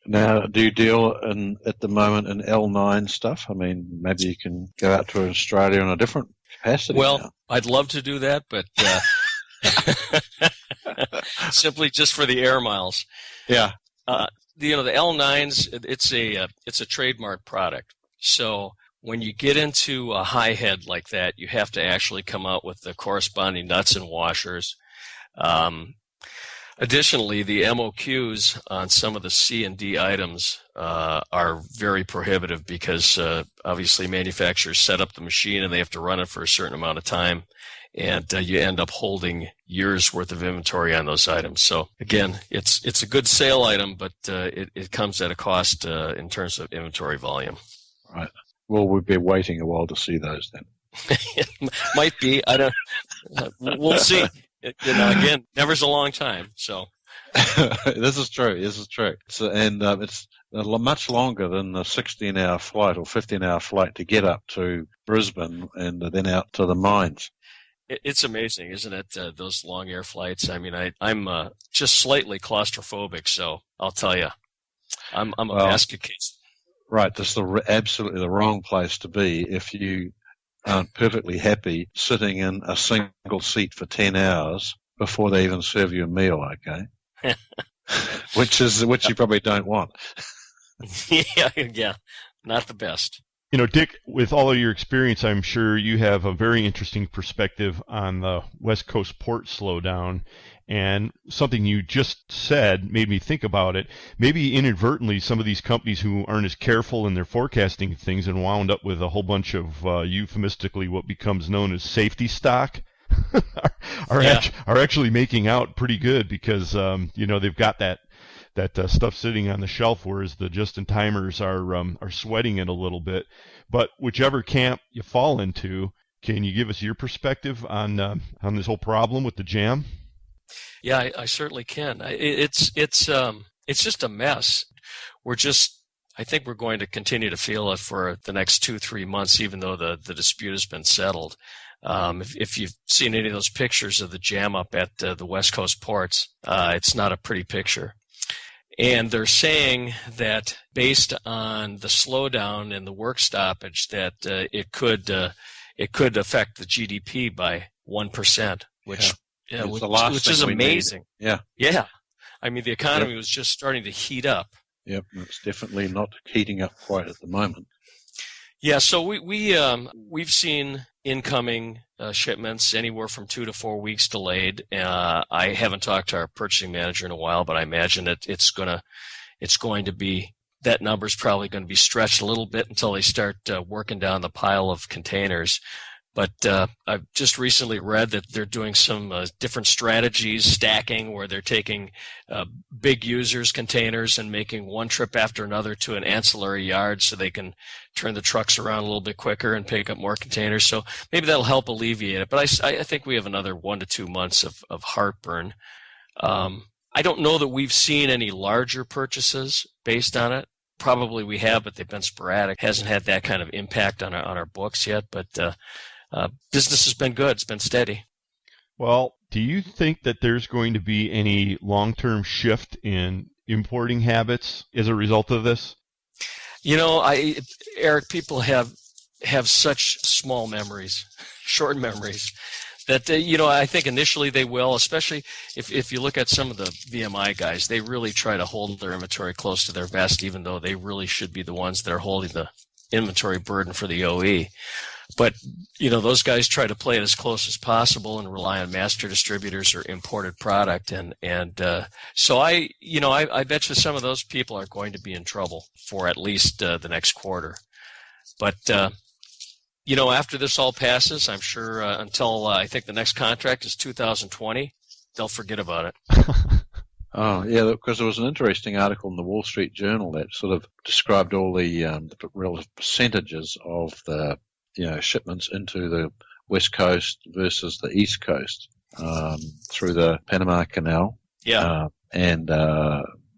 Now, do you deal at the moment in L9 stuff? I mean, maybe you can go out to Australia in a different capacity. Well, now. I'd love to do that, but simply just for the air miles. Yeah. The L9s, it's a trademark product. So when you get into a high head like that, you have to actually come out with the corresponding nuts and washers. Additionally, the MOQs on some of the C and D items are very prohibitive because obviously manufacturers set up the machine and they have to run it for a certain amount of time, and you end up holding years worth of inventory on those items. So again, it's a good sale item, but it comes at a cost in terms of inventory volume. Right. Well, we'll be waiting a while to see those then. It might be. I don't. We'll see. Again, never's a long time. So this is true. It's much longer than the 16-hour flight or 15-hour flight to get up to Brisbane and then out to the mines. It's amazing, isn't it? Those long air flights. I mean, I'm just slightly claustrophobic, so I'll tell you, I'm a basket case. Right, that's absolutely the wrong place to be if you aren't perfectly happy sitting in a single seat for 10 hours before they even serve you a meal, okay? which you probably don't want. Yeah, not the best. Dick, with all of your experience, I'm sure you have a very interesting perspective on the West Coast port slowdown. And something you just said made me think about it. Maybe inadvertently, some of these companies who aren't as careful in their forecasting things and wound up with a whole bunch of euphemistically what becomes known as safety stock are actually making out pretty good because they've got that stuff sitting on the shelf, whereas the just-in-timers are sweating it a little bit. But whichever camp you fall into, can you give us your perspective on this whole problem with the jam? Yeah, I certainly can. It's just a mess. I think we're going to continue to feel it for the next 2-3 months, even though the dispute has been settled. If you've seen any of those pictures of the jam up at the West Coast ports, it's not a pretty picture. And they're saying that based on the slowdown and the work stoppage, that it could affect the GDP by 1%, which is amazing. Yeah. I mean, the economy was just starting to heat up. Yep, it's definitely not heating up quite at the moment. Yeah, so we've seen incoming shipments anywhere from 2 to 4 weeks delayed. I haven't talked to our purchasing manager in a while, but I imagine it's going to be, that number's probably going to be stretched a little bit until they start working down the pile of containers. But I've just recently read that they're doing some different strategies, stacking, where they're taking big users' containers and making one trip after another to an ancillary yard so they can turn the trucks around a little bit quicker and pick up more containers. So maybe that'll help alleviate it. But I think we have another 1 to 2 months of heartburn. I don't know that we've seen any larger purchases based on it. Probably we have, but they've been sporadic. Hasn't had that kind of impact on our books yet, but business has been good. It's been steady. Well, do you think that there's going to be any long-term shift in importing habits as a result of this? Eric, people have such small memories, short memories, that, I think initially they will, especially if you look at some of the VMI guys, they really try to hold their inventory close to their vest, even though they really should be the ones that are holding the inventory burden for the OE. But, those guys try to play it as close as possible and rely on master distributors or imported product. So I bet you some of those people are going to be in trouble for at least the next quarter. But, after this all passes, I'm sure until I think the next contract is 2020, they'll forget about it. Oh, yeah, because there was an interesting article in the Wall Street Journal that sort of described all the relative percentages of the shipments into the West Coast versus the East Coast through the Panama Canal. Yeah.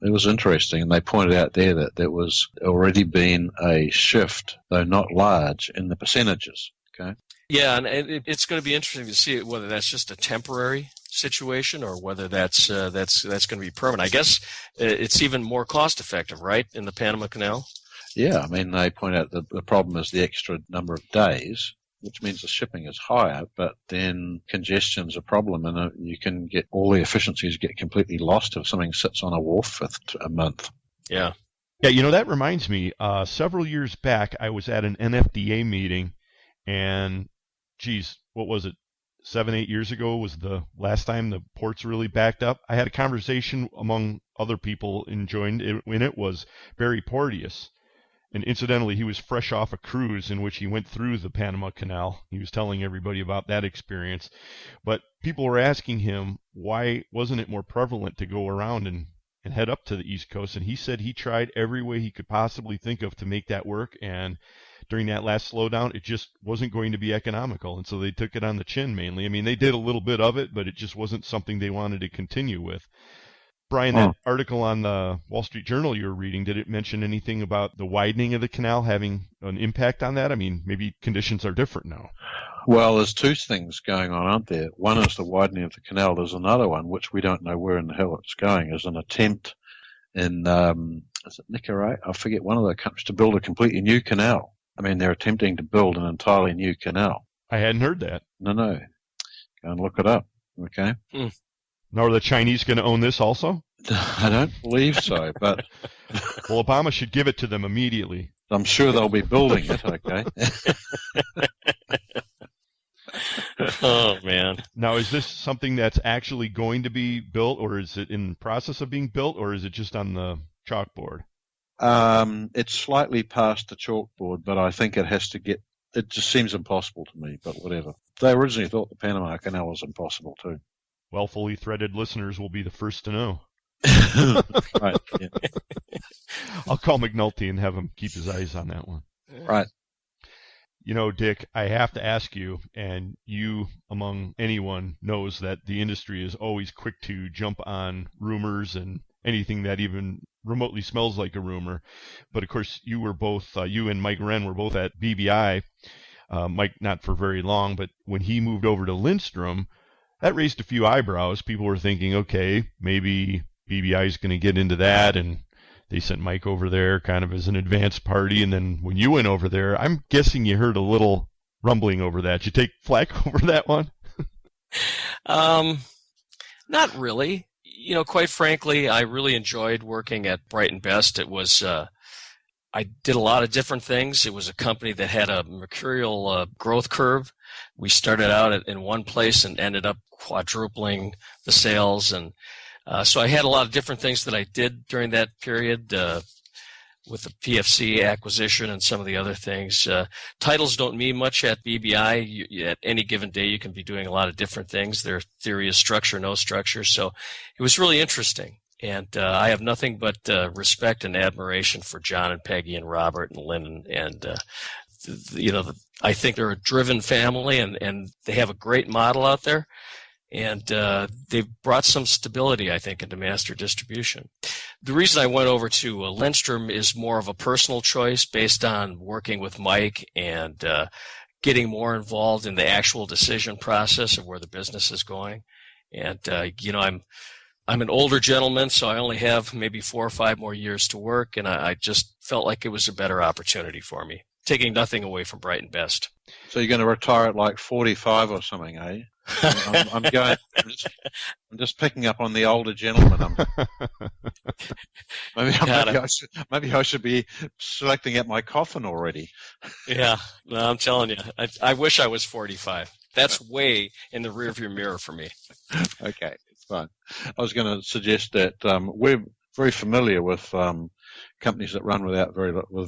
It was interesting, and they pointed out there that there was already been a shift, though not large, in the percentages. Okay. Yeah, and it's going to be interesting to see whether that's just a temporary situation or whether that's going to be permanent. I guess it's even more cost effective, right, in the Panama Canal? Yeah, I mean, they point out that the problem is the extra number of days, which means the shipping is higher, but then congestion's a problem, and you can get all the efficiencies get completely lost if something sits on a wharf for a month. Yeah. Yeah, that reminds me, several years back, I was at an NFDA meeting, and, what was it, 7-8 years ago was the last time the ports really backed up. I had a conversation among other people enjoying it when it was Barry Porteous. And incidentally, he was fresh off a cruise in which he went through the Panama Canal. He was telling everybody about that experience. But people were asking him, why wasn't it more prevalent to go around and head up to the East Coast? And he said he tried every way he could possibly think of to make that work. And during that last slowdown, it just wasn't going to be economical. And so they took it on the chin mainly. I mean, they did a little bit of it, but it just wasn't something they wanted to continue with. Brian, that article on the Wall Street Journal you were reading, did it mention anything about the widening of the canal having an impact on that? I mean, maybe conditions are different now. Well, there's two things going on, aren't there? One is the widening of the canal. There's another one, which we don't know where in the hell it's going, is an attempt in, is it Nicaragua? I forget, one of the countries to build a completely new canal. I mean, they're attempting to build an entirely new canal. I hadn't heard that. No. Go and look it up, okay? Now, are the Chinese going to own this also? I don't believe so, but... Well, Obama should give it to them immediately. I'm sure they'll be building it, okay? Oh, man. Now, is this something that's actually going to be built, or is it in the process of being built, or is it just on the chalkboard? It's slightly past the chalkboard, but I think it has to get... It just seems impossible to me, but whatever. They originally thought the Panama Canal was impossible, too. Well, fully threaded listeners will be the first to know. Right. Yeah. I'll call McNulty and have him keep his eyes on that one. Right. Dick, I have to ask you, and you among anyone knows that the industry is always quick to jump on rumors and anything that even remotely smells like a rumor. But of course, you were both, you and Mike Wren were both at BBI. Mike not for very long, but when he moved over to Lindstrom, that raised a few eyebrows. People were thinking, okay, maybe BBI is going to get into that, and they sent Mike over there kind of as an advance party. And then when you went over there, I'm guessing you heard a little rumbling over that. Did you take flack over that one? Not really. Quite frankly, I really enjoyed working at Bright & Best. It was, I did a lot of different things. It was a company that had a mercurial growth curve. We started out in one place and ended up quadrupling the sales. And so I had a lot of different things that I did during that period with the PFC acquisition and some of the other things. Titles don't mean much at BBI. At any given day, you can be doing a lot of different things. Their theory is structure, no structure. So it was really interesting. And I have nothing but respect and admiration for John and Peggy and Robert and Lynn. And I think they're a driven family, and they have a great model out there. And they've brought some stability, I think, into master distribution. The reason I went over to Lindstrom is more of a personal choice based on working with Mike and getting more involved in the actual decision process of where the business is going. And, I'm an older gentleman, so I only have maybe 4 or 5 more years to work, and I just felt like it was a better opportunity for me, taking nothing away from Bright and Best. So you're going to retire at like 45 or something, eh? I'm just picking up on the older gentleman. Maybe I should be selecting out my coffin already. Yeah, no, I'm telling you, I wish I was 45. That's way in the rearview mirror for me. Okay, it's fine. I was going to suggest that we're very familiar with companies that run with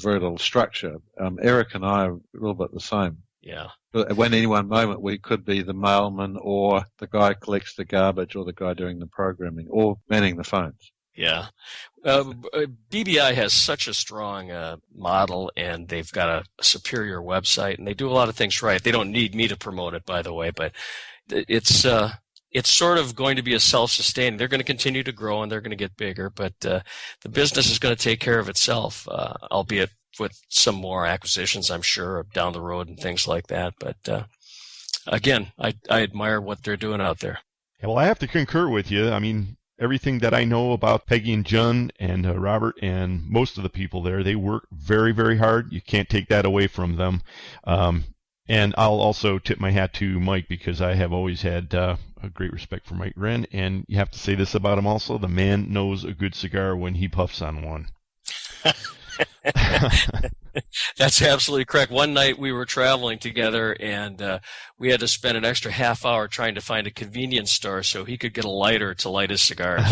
very little structure. Eric and I are a little bit the same. Yeah. At any one moment, we could be the mailman or the guy who collects the garbage or the guy doing the programming or manning the phones. Yeah. BBI has such a strong model, and they've got a superior website, and they do a lot of things right. They don't need me to promote it, by the way, but it's sort of going to be a self-sustaining. They're going to continue to grow, and they're going to get bigger, but the business is going to take care of itself, albeit with some more acquisitions, I'm sure, down the road and things like that. But again, I admire what they're doing out there. Yeah, well, I have to concur with you. I mean, everything that I know about Peggy and John and Robert and most of the people there, they work very, very hard. You can't take that away from them. And I'll also tip my hat to Mike, because I have always had a great respect for Mike Wren. And you have to say this about him also: the man knows a good cigar when he puffs on one. That's absolutely correct. One night we were traveling together, and we had to spend an extra half hour trying to find a convenience store so he could get a lighter to light his cigars.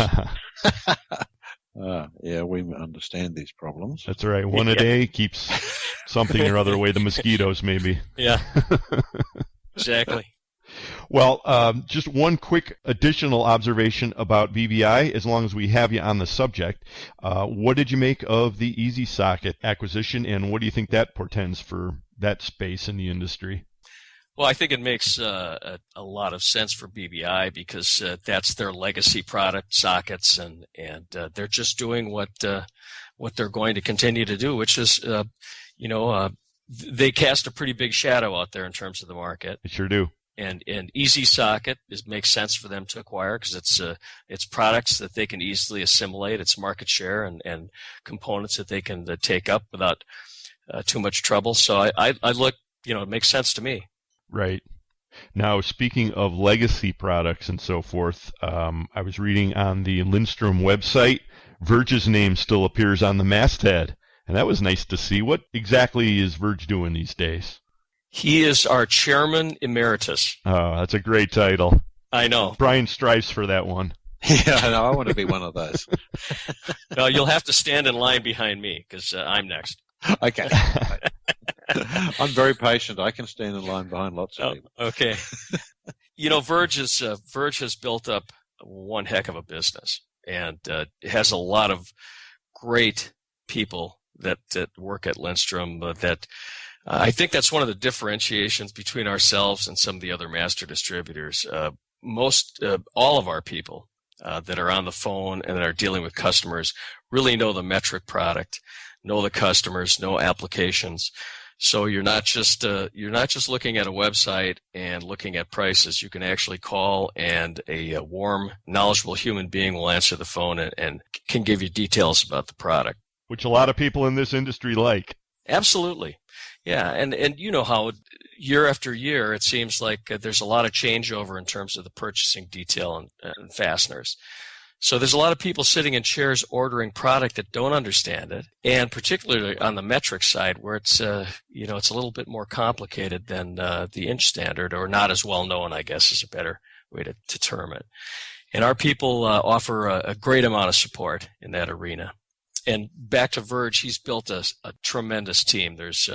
Yeah, we understand these problems. That's right. One a day keeps something or other away, the mosquitoes maybe. Yeah, exactly. Well, just one quick additional observation about BBI, as long as we have you on the subject. What did you make of the EasySocket acquisition, and what do you think that portends for that space in the industry? Well, I think it makes a lot of sense for BBI, because that's their legacy product, sockets, and they're just doing what they're going to continue to do, which is, they cast a pretty big shadow out there in terms of the market. They sure do. And EasySocket makes sense for them to acquire, because it's products that they can easily assimilate. It's market share and components that they can take up without too much trouble. So I look, it makes sense to me. Right. Now, speaking of legacy products and so forth, I was reading on the Lindstrom website, Verge's name still appears on the masthead, and that was nice to see. What exactly is Verge doing these days? He is our chairman emeritus. Oh, that's a great title. I know. Brian strives for that one. Yeah, I know. I want to be one of those. No, you'll have to stand in line behind me, because I'm next. Okay. I'm very patient. I can stand in line behind lots of people. Okay. Verge has built up one heck of a business, and it has a lot of great people that work at Lindstrom. That I think that's one of the differentiations between ourselves and some of the other master distributors. All of our people that are on the phone and that are dealing with customers really know the metric product, know the customers, know applications. So you're not just looking at a website and looking at prices. You can actually call, and a warm, knowledgeable human being will answer the phone and can give you details about the product, which a lot of people in this industry like. Absolutely. Yeah, and you know how year after year it seems like there's a lot of changeover in terms of the purchasing detail and fasteners. So there's a lot of people sitting in chairs ordering product that don't understand it, and particularly on the metric side, where it's it's a little bit more complicated than the inch standard, or not as well known, I guess, is a better way to term it. And our people offer a great amount of support in that arena. And back to Verge, he's built a tremendous team. There's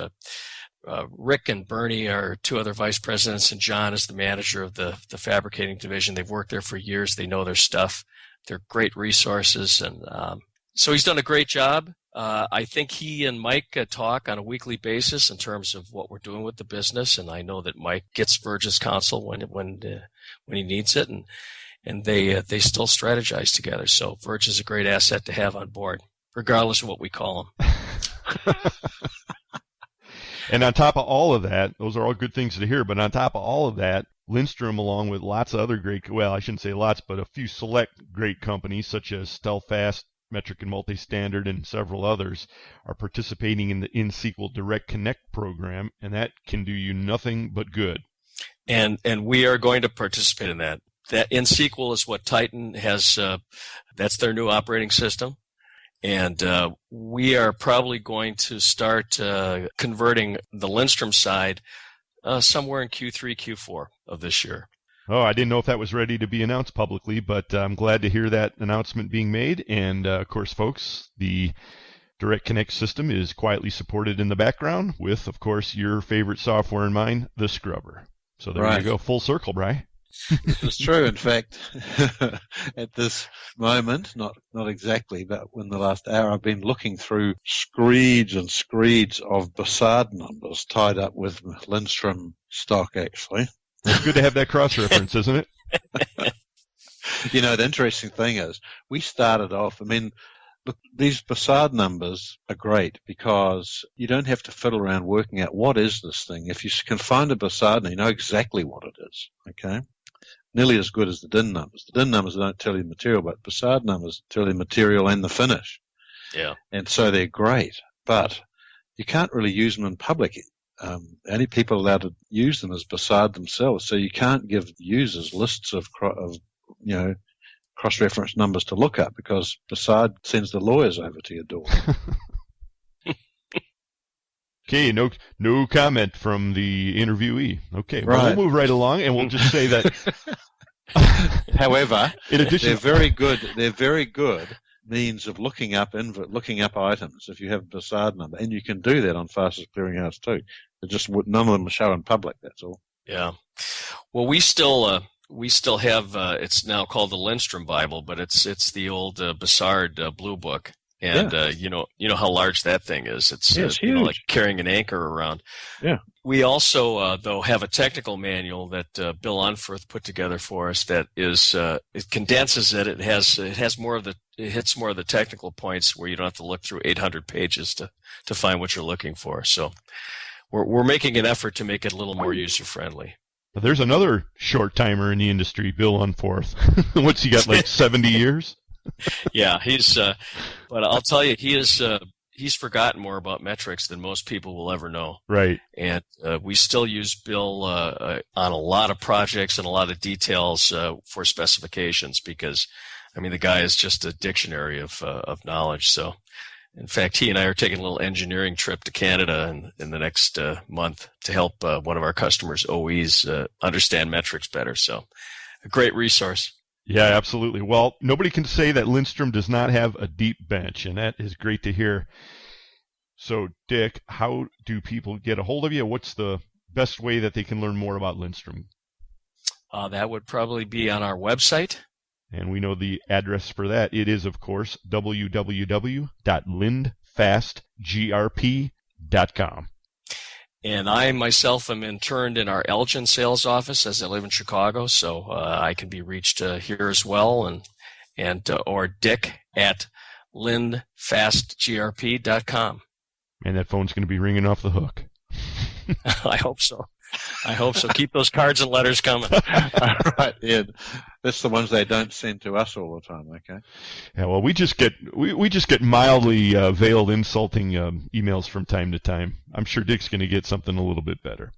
Rick and Bernie are two other vice presidents, and John is the manager of the fabricating division. They've worked there for years. They know their stuff. They're great resources, and so he's done a great job. I think he and Mike talk on a weekly basis in terms of what we're doing with the business, and I know that Mike gets Verge's counsel when he needs it, and and they still strategize together. So Verge is a great asset to have on board, regardless of what we call them. And on top of all of that, those are all good things to hear, but on top of all of that, Lindstrom, along with lots of other great, well, I shouldn't say lots, but a few select great companies such as Stealthfast, Metric and Multi-Standard, and several others are participating in the INxSQL Direct Connect program, and that can do you nothing but good. And we are going to participate in that. That INxSQL is what Titan has, that's their new operating system. And we are probably going to start converting the Lindstrom side somewhere in Q3, Q4 of this year. Oh, I didn't know if that was ready to be announced publicly, but I'm glad to hear that announcement being made. And, of course, folks, the Direct Connect system is quietly supported in the background with, of course, your favorite software in mind, the Scrubber. So there you go, full circle, Bri. This is true. In fact, at this moment, not exactly, but in the last hour, I've been looking through screeds and screeds of Bassard numbers tied up with Lindstrom stock, actually. It's good to have that cross-reference, isn't it? You know, the interesting thing is, we started off, look, these Bassard numbers are great because you don't have to fiddle around working out what is this thing. If you can find a Bassard number, you know exactly what it is, okay? Nearly as good as the DIN numbers. The DIN numbers don't tell you the material, but Bassard numbers tell you the material and the finish. Yeah. And so they're great, but you can't really use them in public. Only people allowed to use them as Bassard themselves, so you can't give users lists of cross-reference numbers to look up because Bassard sends the lawyers over to your door. Okay, no comment from the interviewee. Okay, right. Well, we'll move right along, and we'll just say that. However, in addition, they're very good. They're very good means of looking up items if you have a Bassard number, and you can do that on Fastest Clearinghouse too. None of them are shown in public. That's all. Yeah. Well, we still have. It's now called the Lindstrom Bible, but it's the old Bassard Blue Book. And you know how large that thing is. It's huge. Like carrying an anchor around. Yeah. We also though have a technical manual that Bill Unforth put together for us. That is it condenses it. It hits more of the technical points where you don't have to look through 800 pages to find what you're looking for. So we're making an effort to make it a little more user friendly. There's another short timer in the industry, Bill Unforth. What's he got, like 70 years? Yeah, but I'll tell you, he's forgotten more about metrics than most people will ever know. Right. And we still use Bill on a lot of projects and a lot of details for specifications because, the guy is just a dictionary of knowledge. So, in fact, he and I are taking a little engineering trip to Canada in the next month to help one of our customers, OEs, understand metrics better. So, a great resource. Yeah, absolutely. Well, nobody can say that Lindstrom does not have a deep bench, and that is great to hear. So, Dick, how do people get a hold of you? What's the best way that they can learn more about Lindstrom? That would probably be on our website. And we know the address for that. It is, of course, www.lindfastgrp.com. And I myself am interned in our Elgin sales office as I live in Chicago, so I can be reached here as well, and or Dick at lindfastgrp.com. And that phone's going to be ringing off the hook. I hope so. Keep those cards and letters coming. Right, yeah. That's the ones they don't send to us all the time, okay? Yeah, well, we just get mildly veiled insulting emails from time to time. I'm sure Dick's going to get something a little bit better.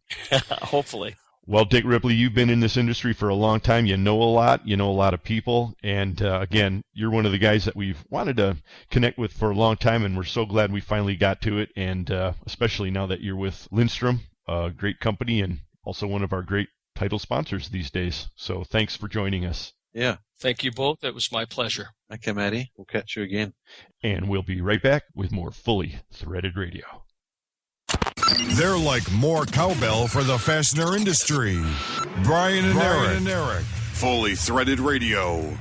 Hopefully. Well, Dick Ripley, you've been in this industry for a long time. You know a lot. You know a lot of people. And, again, you're one of the guys that we've wanted to connect with for a long time, and we're so glad we finally got to it, and especially now that you're with Lindstrom, a great company and also one of our great title sponsors these days. So thanks for joining us. Yeah. Thank you both. It was my pleasure. Okay, Matty. We'll catch you again. And we'll be right back with more Fully Threaded Radio. They're like more cowbell for the fastener industry. Brian and Eric. Fully Threaded Radio.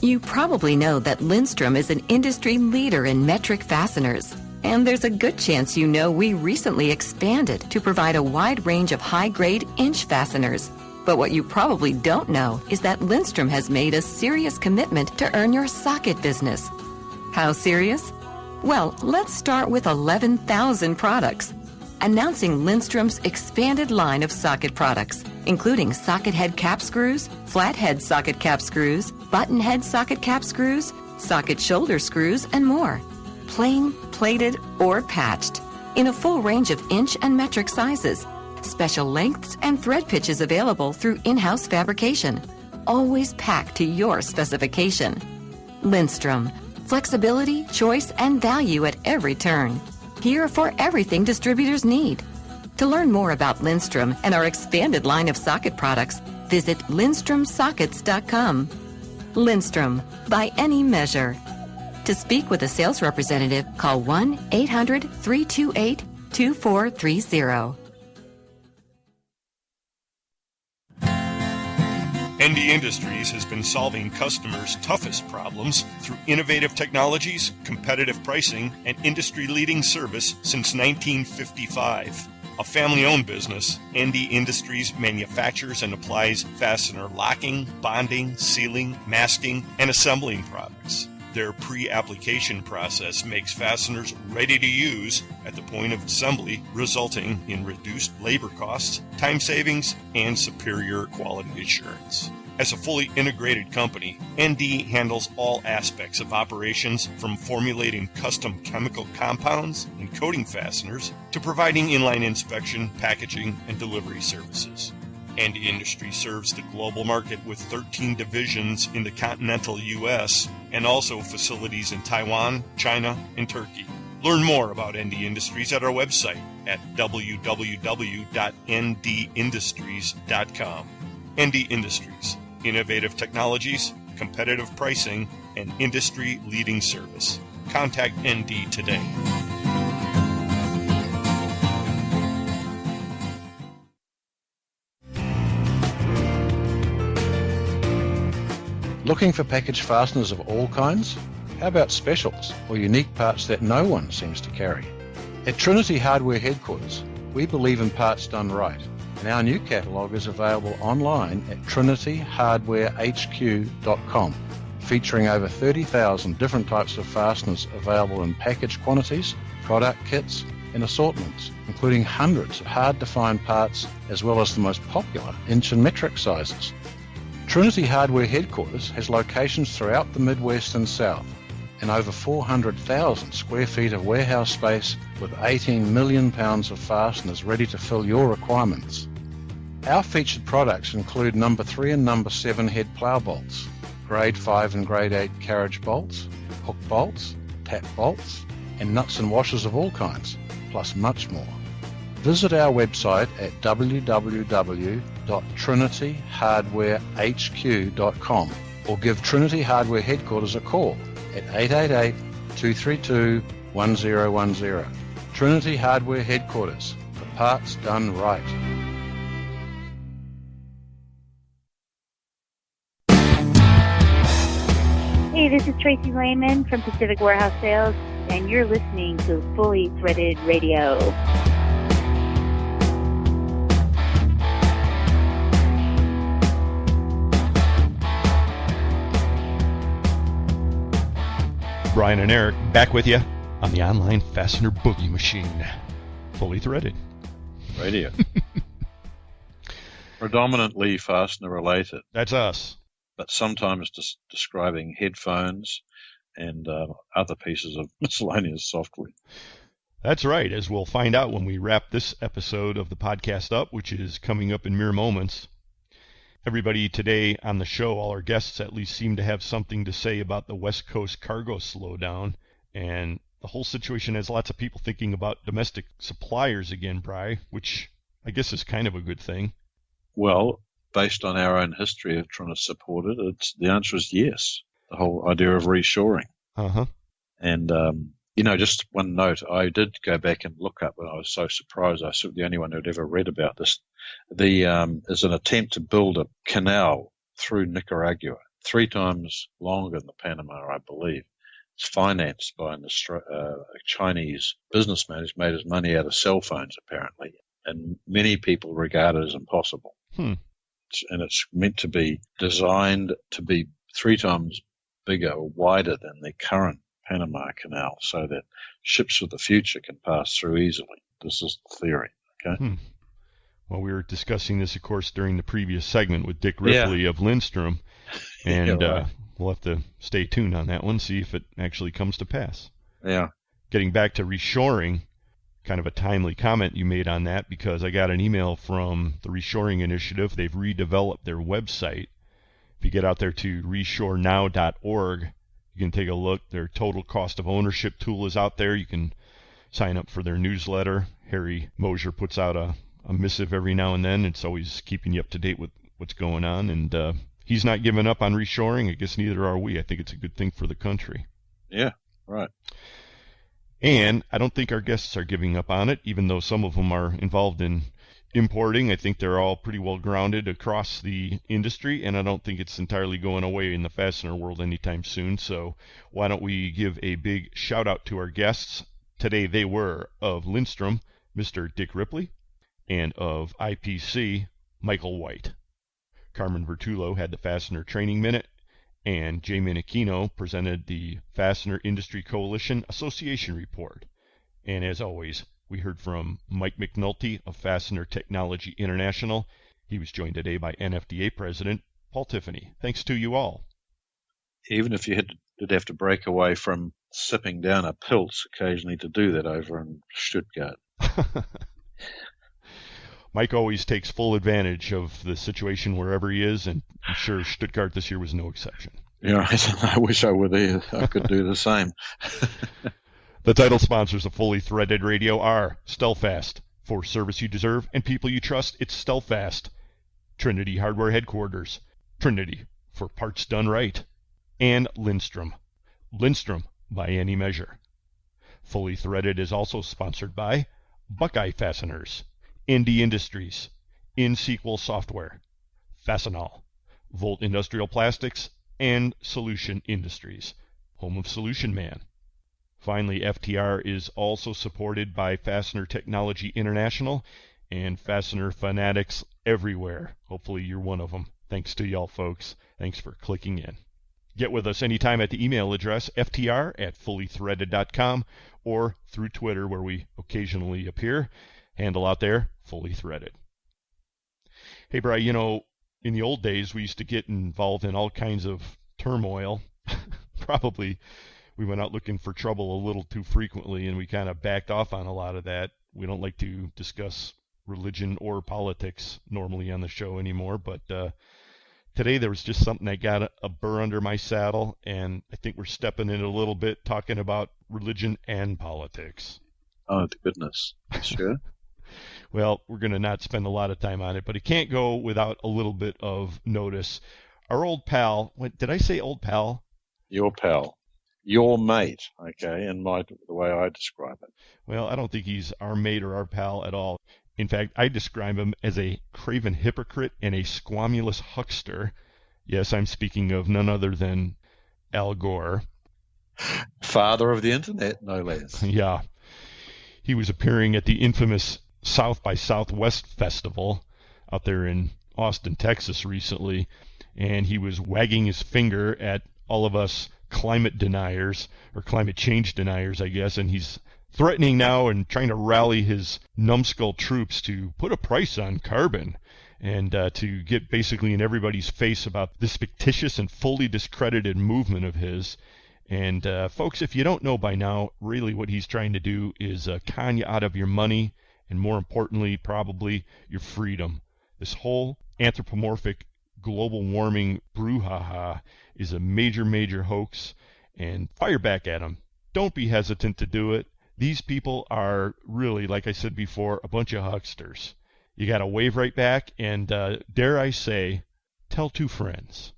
You probably know that Lindstrom is an industry leader in metric fasteners. And there's a good chance you know we recently expanded to provide a wide range of high-grade inch fasteners. But what you probably don't know is that Lindstrom has made a serious commitment to earn your socket business. How serious? Well, let's start with 11,000 products. Announcing Lindstrom's expanded line of socket products, including socket head cap screws, flat head socket cap screws, button head socket cap screws, socket shoulder screws, and more. Plain, plated, or patched, in a full range of inch and metric sizes. Special lengths and thread pitches available through in-house fabrication. Always packed to your specification. Lindstrom. Flexibility, choice, and value at every turn. Here for everything distributors need. To learn more about Lindstrom and our expanded line of socket products, visit LindstromSockets.com. Lindstrom, by any measure. To speak with a sales representative, call 1-800-328-2430. ND Industries has been solving customers' toughest problems through innovative technologies, competitive pricing, and industry-leading service since 1955. A family-owned business, ND Industries manufactures and applies fastener locking, bonding, sealing, masking, and assembling products. Their pre-application process makes fasteners ready to use at the point of assembly, resulting in reduced labor costs, time savings, and superior quality assurance. As a fully integrated company, ND handles all aspects of operations, from formulating custom chemical compounds and coating fasteners to providing inline inspection, packaging, and delivery services. ND Industries serves the global market with 13 divisions in the continental U.S. and also facilities in Taiwan, China, and Turkey. Learn more about ND Industries at our website at www.ndindustries.com. ND Industries, innovative technologies, competitive pricing, and industry-leading service. Contact ND today. Looking for package fasteners of all kinds? How about specials or unique parts that no one seems to carry? At Trinity Hardware Headquarters, we believe in parts done right, and our new catalogue is available online at trinityhardwarehq.com, featuring over 30,000 different types of fasteners available in package quantities, product kits, and assortments, including hundreds of hard-to-find parts as well as the most popular inch and metric sizes. Trinity Hardware Headquarters has locations throughout the Midwest and South and over 400,000 square feet of warehouse space with 18 million pounds of fasteners ready to fill your requirements. Our featured products include number 3 and number 7 head plow bolts, grade 5 and grade 8 carriage bolts, hook bolts, tap bolts, and nuts and washers of all kinds, plus much more. Visit our website at www.trinityhardwarehq.com or give Trinity Hardware Headquarters a call at 888-232-1010. Trinity Hardware Headquarters, the parts done right. Hey, this is Tracy Lehman from Pacific Warehouse Sales, and you're listening to Fully Threaded Radio. Brian and Eric back with you on the online fastener boogie machine. Fully threaded radio. Predominantly fastener related. That's us. But sometimes just describing headphones and other pieces of miscellaneous software. That's right, as we'll find out when we wrap this episode of the podcast up, which is coming up in mere moments. Everybody today on the show, all our guests at least, seem to have something to say about the West Coast cargo slowdown, and the whole situation has lots of people thinking about domestic suppliers again, Bri, which I guess is kind of a good thing. Well, based on our own history of trying to support it, the answer is yes. The whole idea of reshoring. Uh-huh. And, just one note, I did go back and look up, and I was so surprised. I was the only one who'd ever read about this. Is an attempt to build a canal through Nicaragua, 3 times longer than the Panama, I believe. It's financed by a Chinese businessman who's made his money out of cell phones, apparently, and many people regard it as impossible. And it's meant to be designed to be 3 times bigger or wider than the current Panama Canal, so that ships of the future can pass through easily. This is the theory. Okay. Well, we were discussing this, of course, during the previous segment with Dick Ripley of Lindstrom, and we'll have to stay tuned on that one, see if it actually comes to pass. Yeah. Getting back to reshoring, kind of a timely comment you made on that, because I got an email from the Reshoring Initiative. They've redeveloped their website. If you get out there to reshorenow.org, you can take a look. Their total cost of ownership tool is out there. You can sign up for their newsletter. Harry Mosier puts out a missive every now and then. It's always keeping you up to date with what's going on. And he's not giving up on reshoring. I guess neither are we. I think it's a good thing for the country. Yeah, right. And I don't think our guests are giving up on it, even though some of them are involved in importing. I think they're all pretty well grounded across the industry, and I don't think it's entirely going away in the fastener world anytime soon. So why don't we give a big shout out to our guests. Today they were of Lindstrom, Mr. Dick Ripley, and of IPC, Michael White. Carmen Vertullo had the Fastener Training Minute, and Jay Minichino presented the Fastener Industry Coalition Association Report. And as always, we heard from Mike McNulty of Fastener Technology International. He was joined today by NFDA President Paul Tiffany. Thanks to you all. Even if you did have to break away from sipping down a Pils occasionally to do that over in Stuttgart. Mike always takes full advantage of the situation wherever he is, and I'm sure Stuttgart this year was no exception. Yeah, I wish I were there. I could do the same. The title sponsors of Fully Threaded Radio are Stelfast. For service you deserve and people you trust, it's Stelfast. Trinity Hardware Headquarters. Trinity, for parts done right. And Lindstrom. Lindstrom, by any measure. Fully Threaded is also sponsored by Buckeye Fasteners, Indie Industries, INxSQL Software, Fastenal, Volt Industrial Plastics, and Solution Industries, home of Solution Man. Finally, FTR is also supported by Fastener Technology International and Fastener fanatics everywhere. Hopefully you're one of them. Thanks to y'all folks. Thanks for clicking in. Get with us anytime at the email address ftr@fullythreaded.com or through Twitter, where we occasionally appear. Handle out there, Fully Threaded. Hey, Bri, in the old days, we used to get involved in all kinds of turmoil. Probably we went out looking for trouble a little too frequently, and we kind of backed off on a lot of that. We don't like to discuss religion or politics normally on the show anymore, but today there was just something that got a burr under my saddle, and I think we're stepping in a little bit, talking about religion and politics. Oh, goodness. Sure. Well, we're going to not spend a lot of time on it, but it can't go without a little bit of notice. Our old pal, did I say old pal? Your pal. Your mate, okay, in the way I describe it. Well, I don't think he's our mate or our pal at all. In fact, I describe him as a craven hypocrite and a squamulous huckster. Yes, I'm speaking of none other than Al Gore. Father of the Internet, no less. Yeah. He was appearing at the infamous South by Southwest Festival out there in Austin, Texas recently, and he was wagging his finger at all of us climate deniers, or climate change deniers, I guess, and he's threatening now and trying to rally his numbskull troops to put a price on carbon and to get basically in everybody's face about this fictitious and fully discredited movement of his. And folks, if you don't know by now, really what he's trying to do is con you out of your money, and more importantly, probably your freedom. This whole anthropomorphic global warming brouhaha is a major, major hoax, and fire back at him. Don't be hesitant to do it. These people are really, like I said before, a bunch of hucksters. You got to wave right back, and dare I say, tell 2 friends.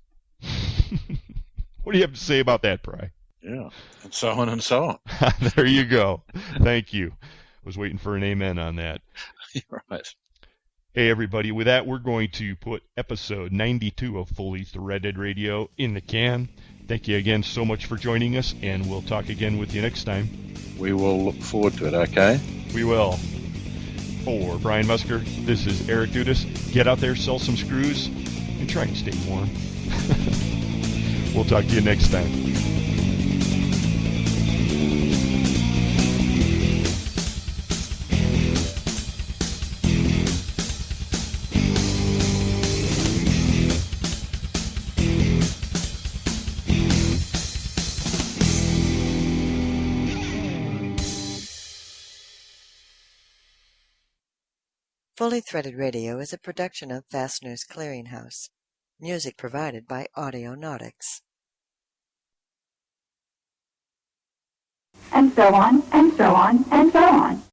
What do you have to say about that, Bri? Yeah, and so on and so on. There you go. Thank you. Was waiting for an amen on that. You're right. Hey, everybody. With that, we're going to put episode 92 of Fully Threaded Radio in the can. Thank you again so much for joining us, and we'll talk again with you next time. We will look forward to it, okay? We will. For Brian Musker, this is Eric Dudas. Get out there, sell some screws, and try and stay warm. We'll talk to you next time. Fully Threaded Radio is a production of Fastener's Clearinghouse. Music provided by Audionautics. And so on, and so on, and so on.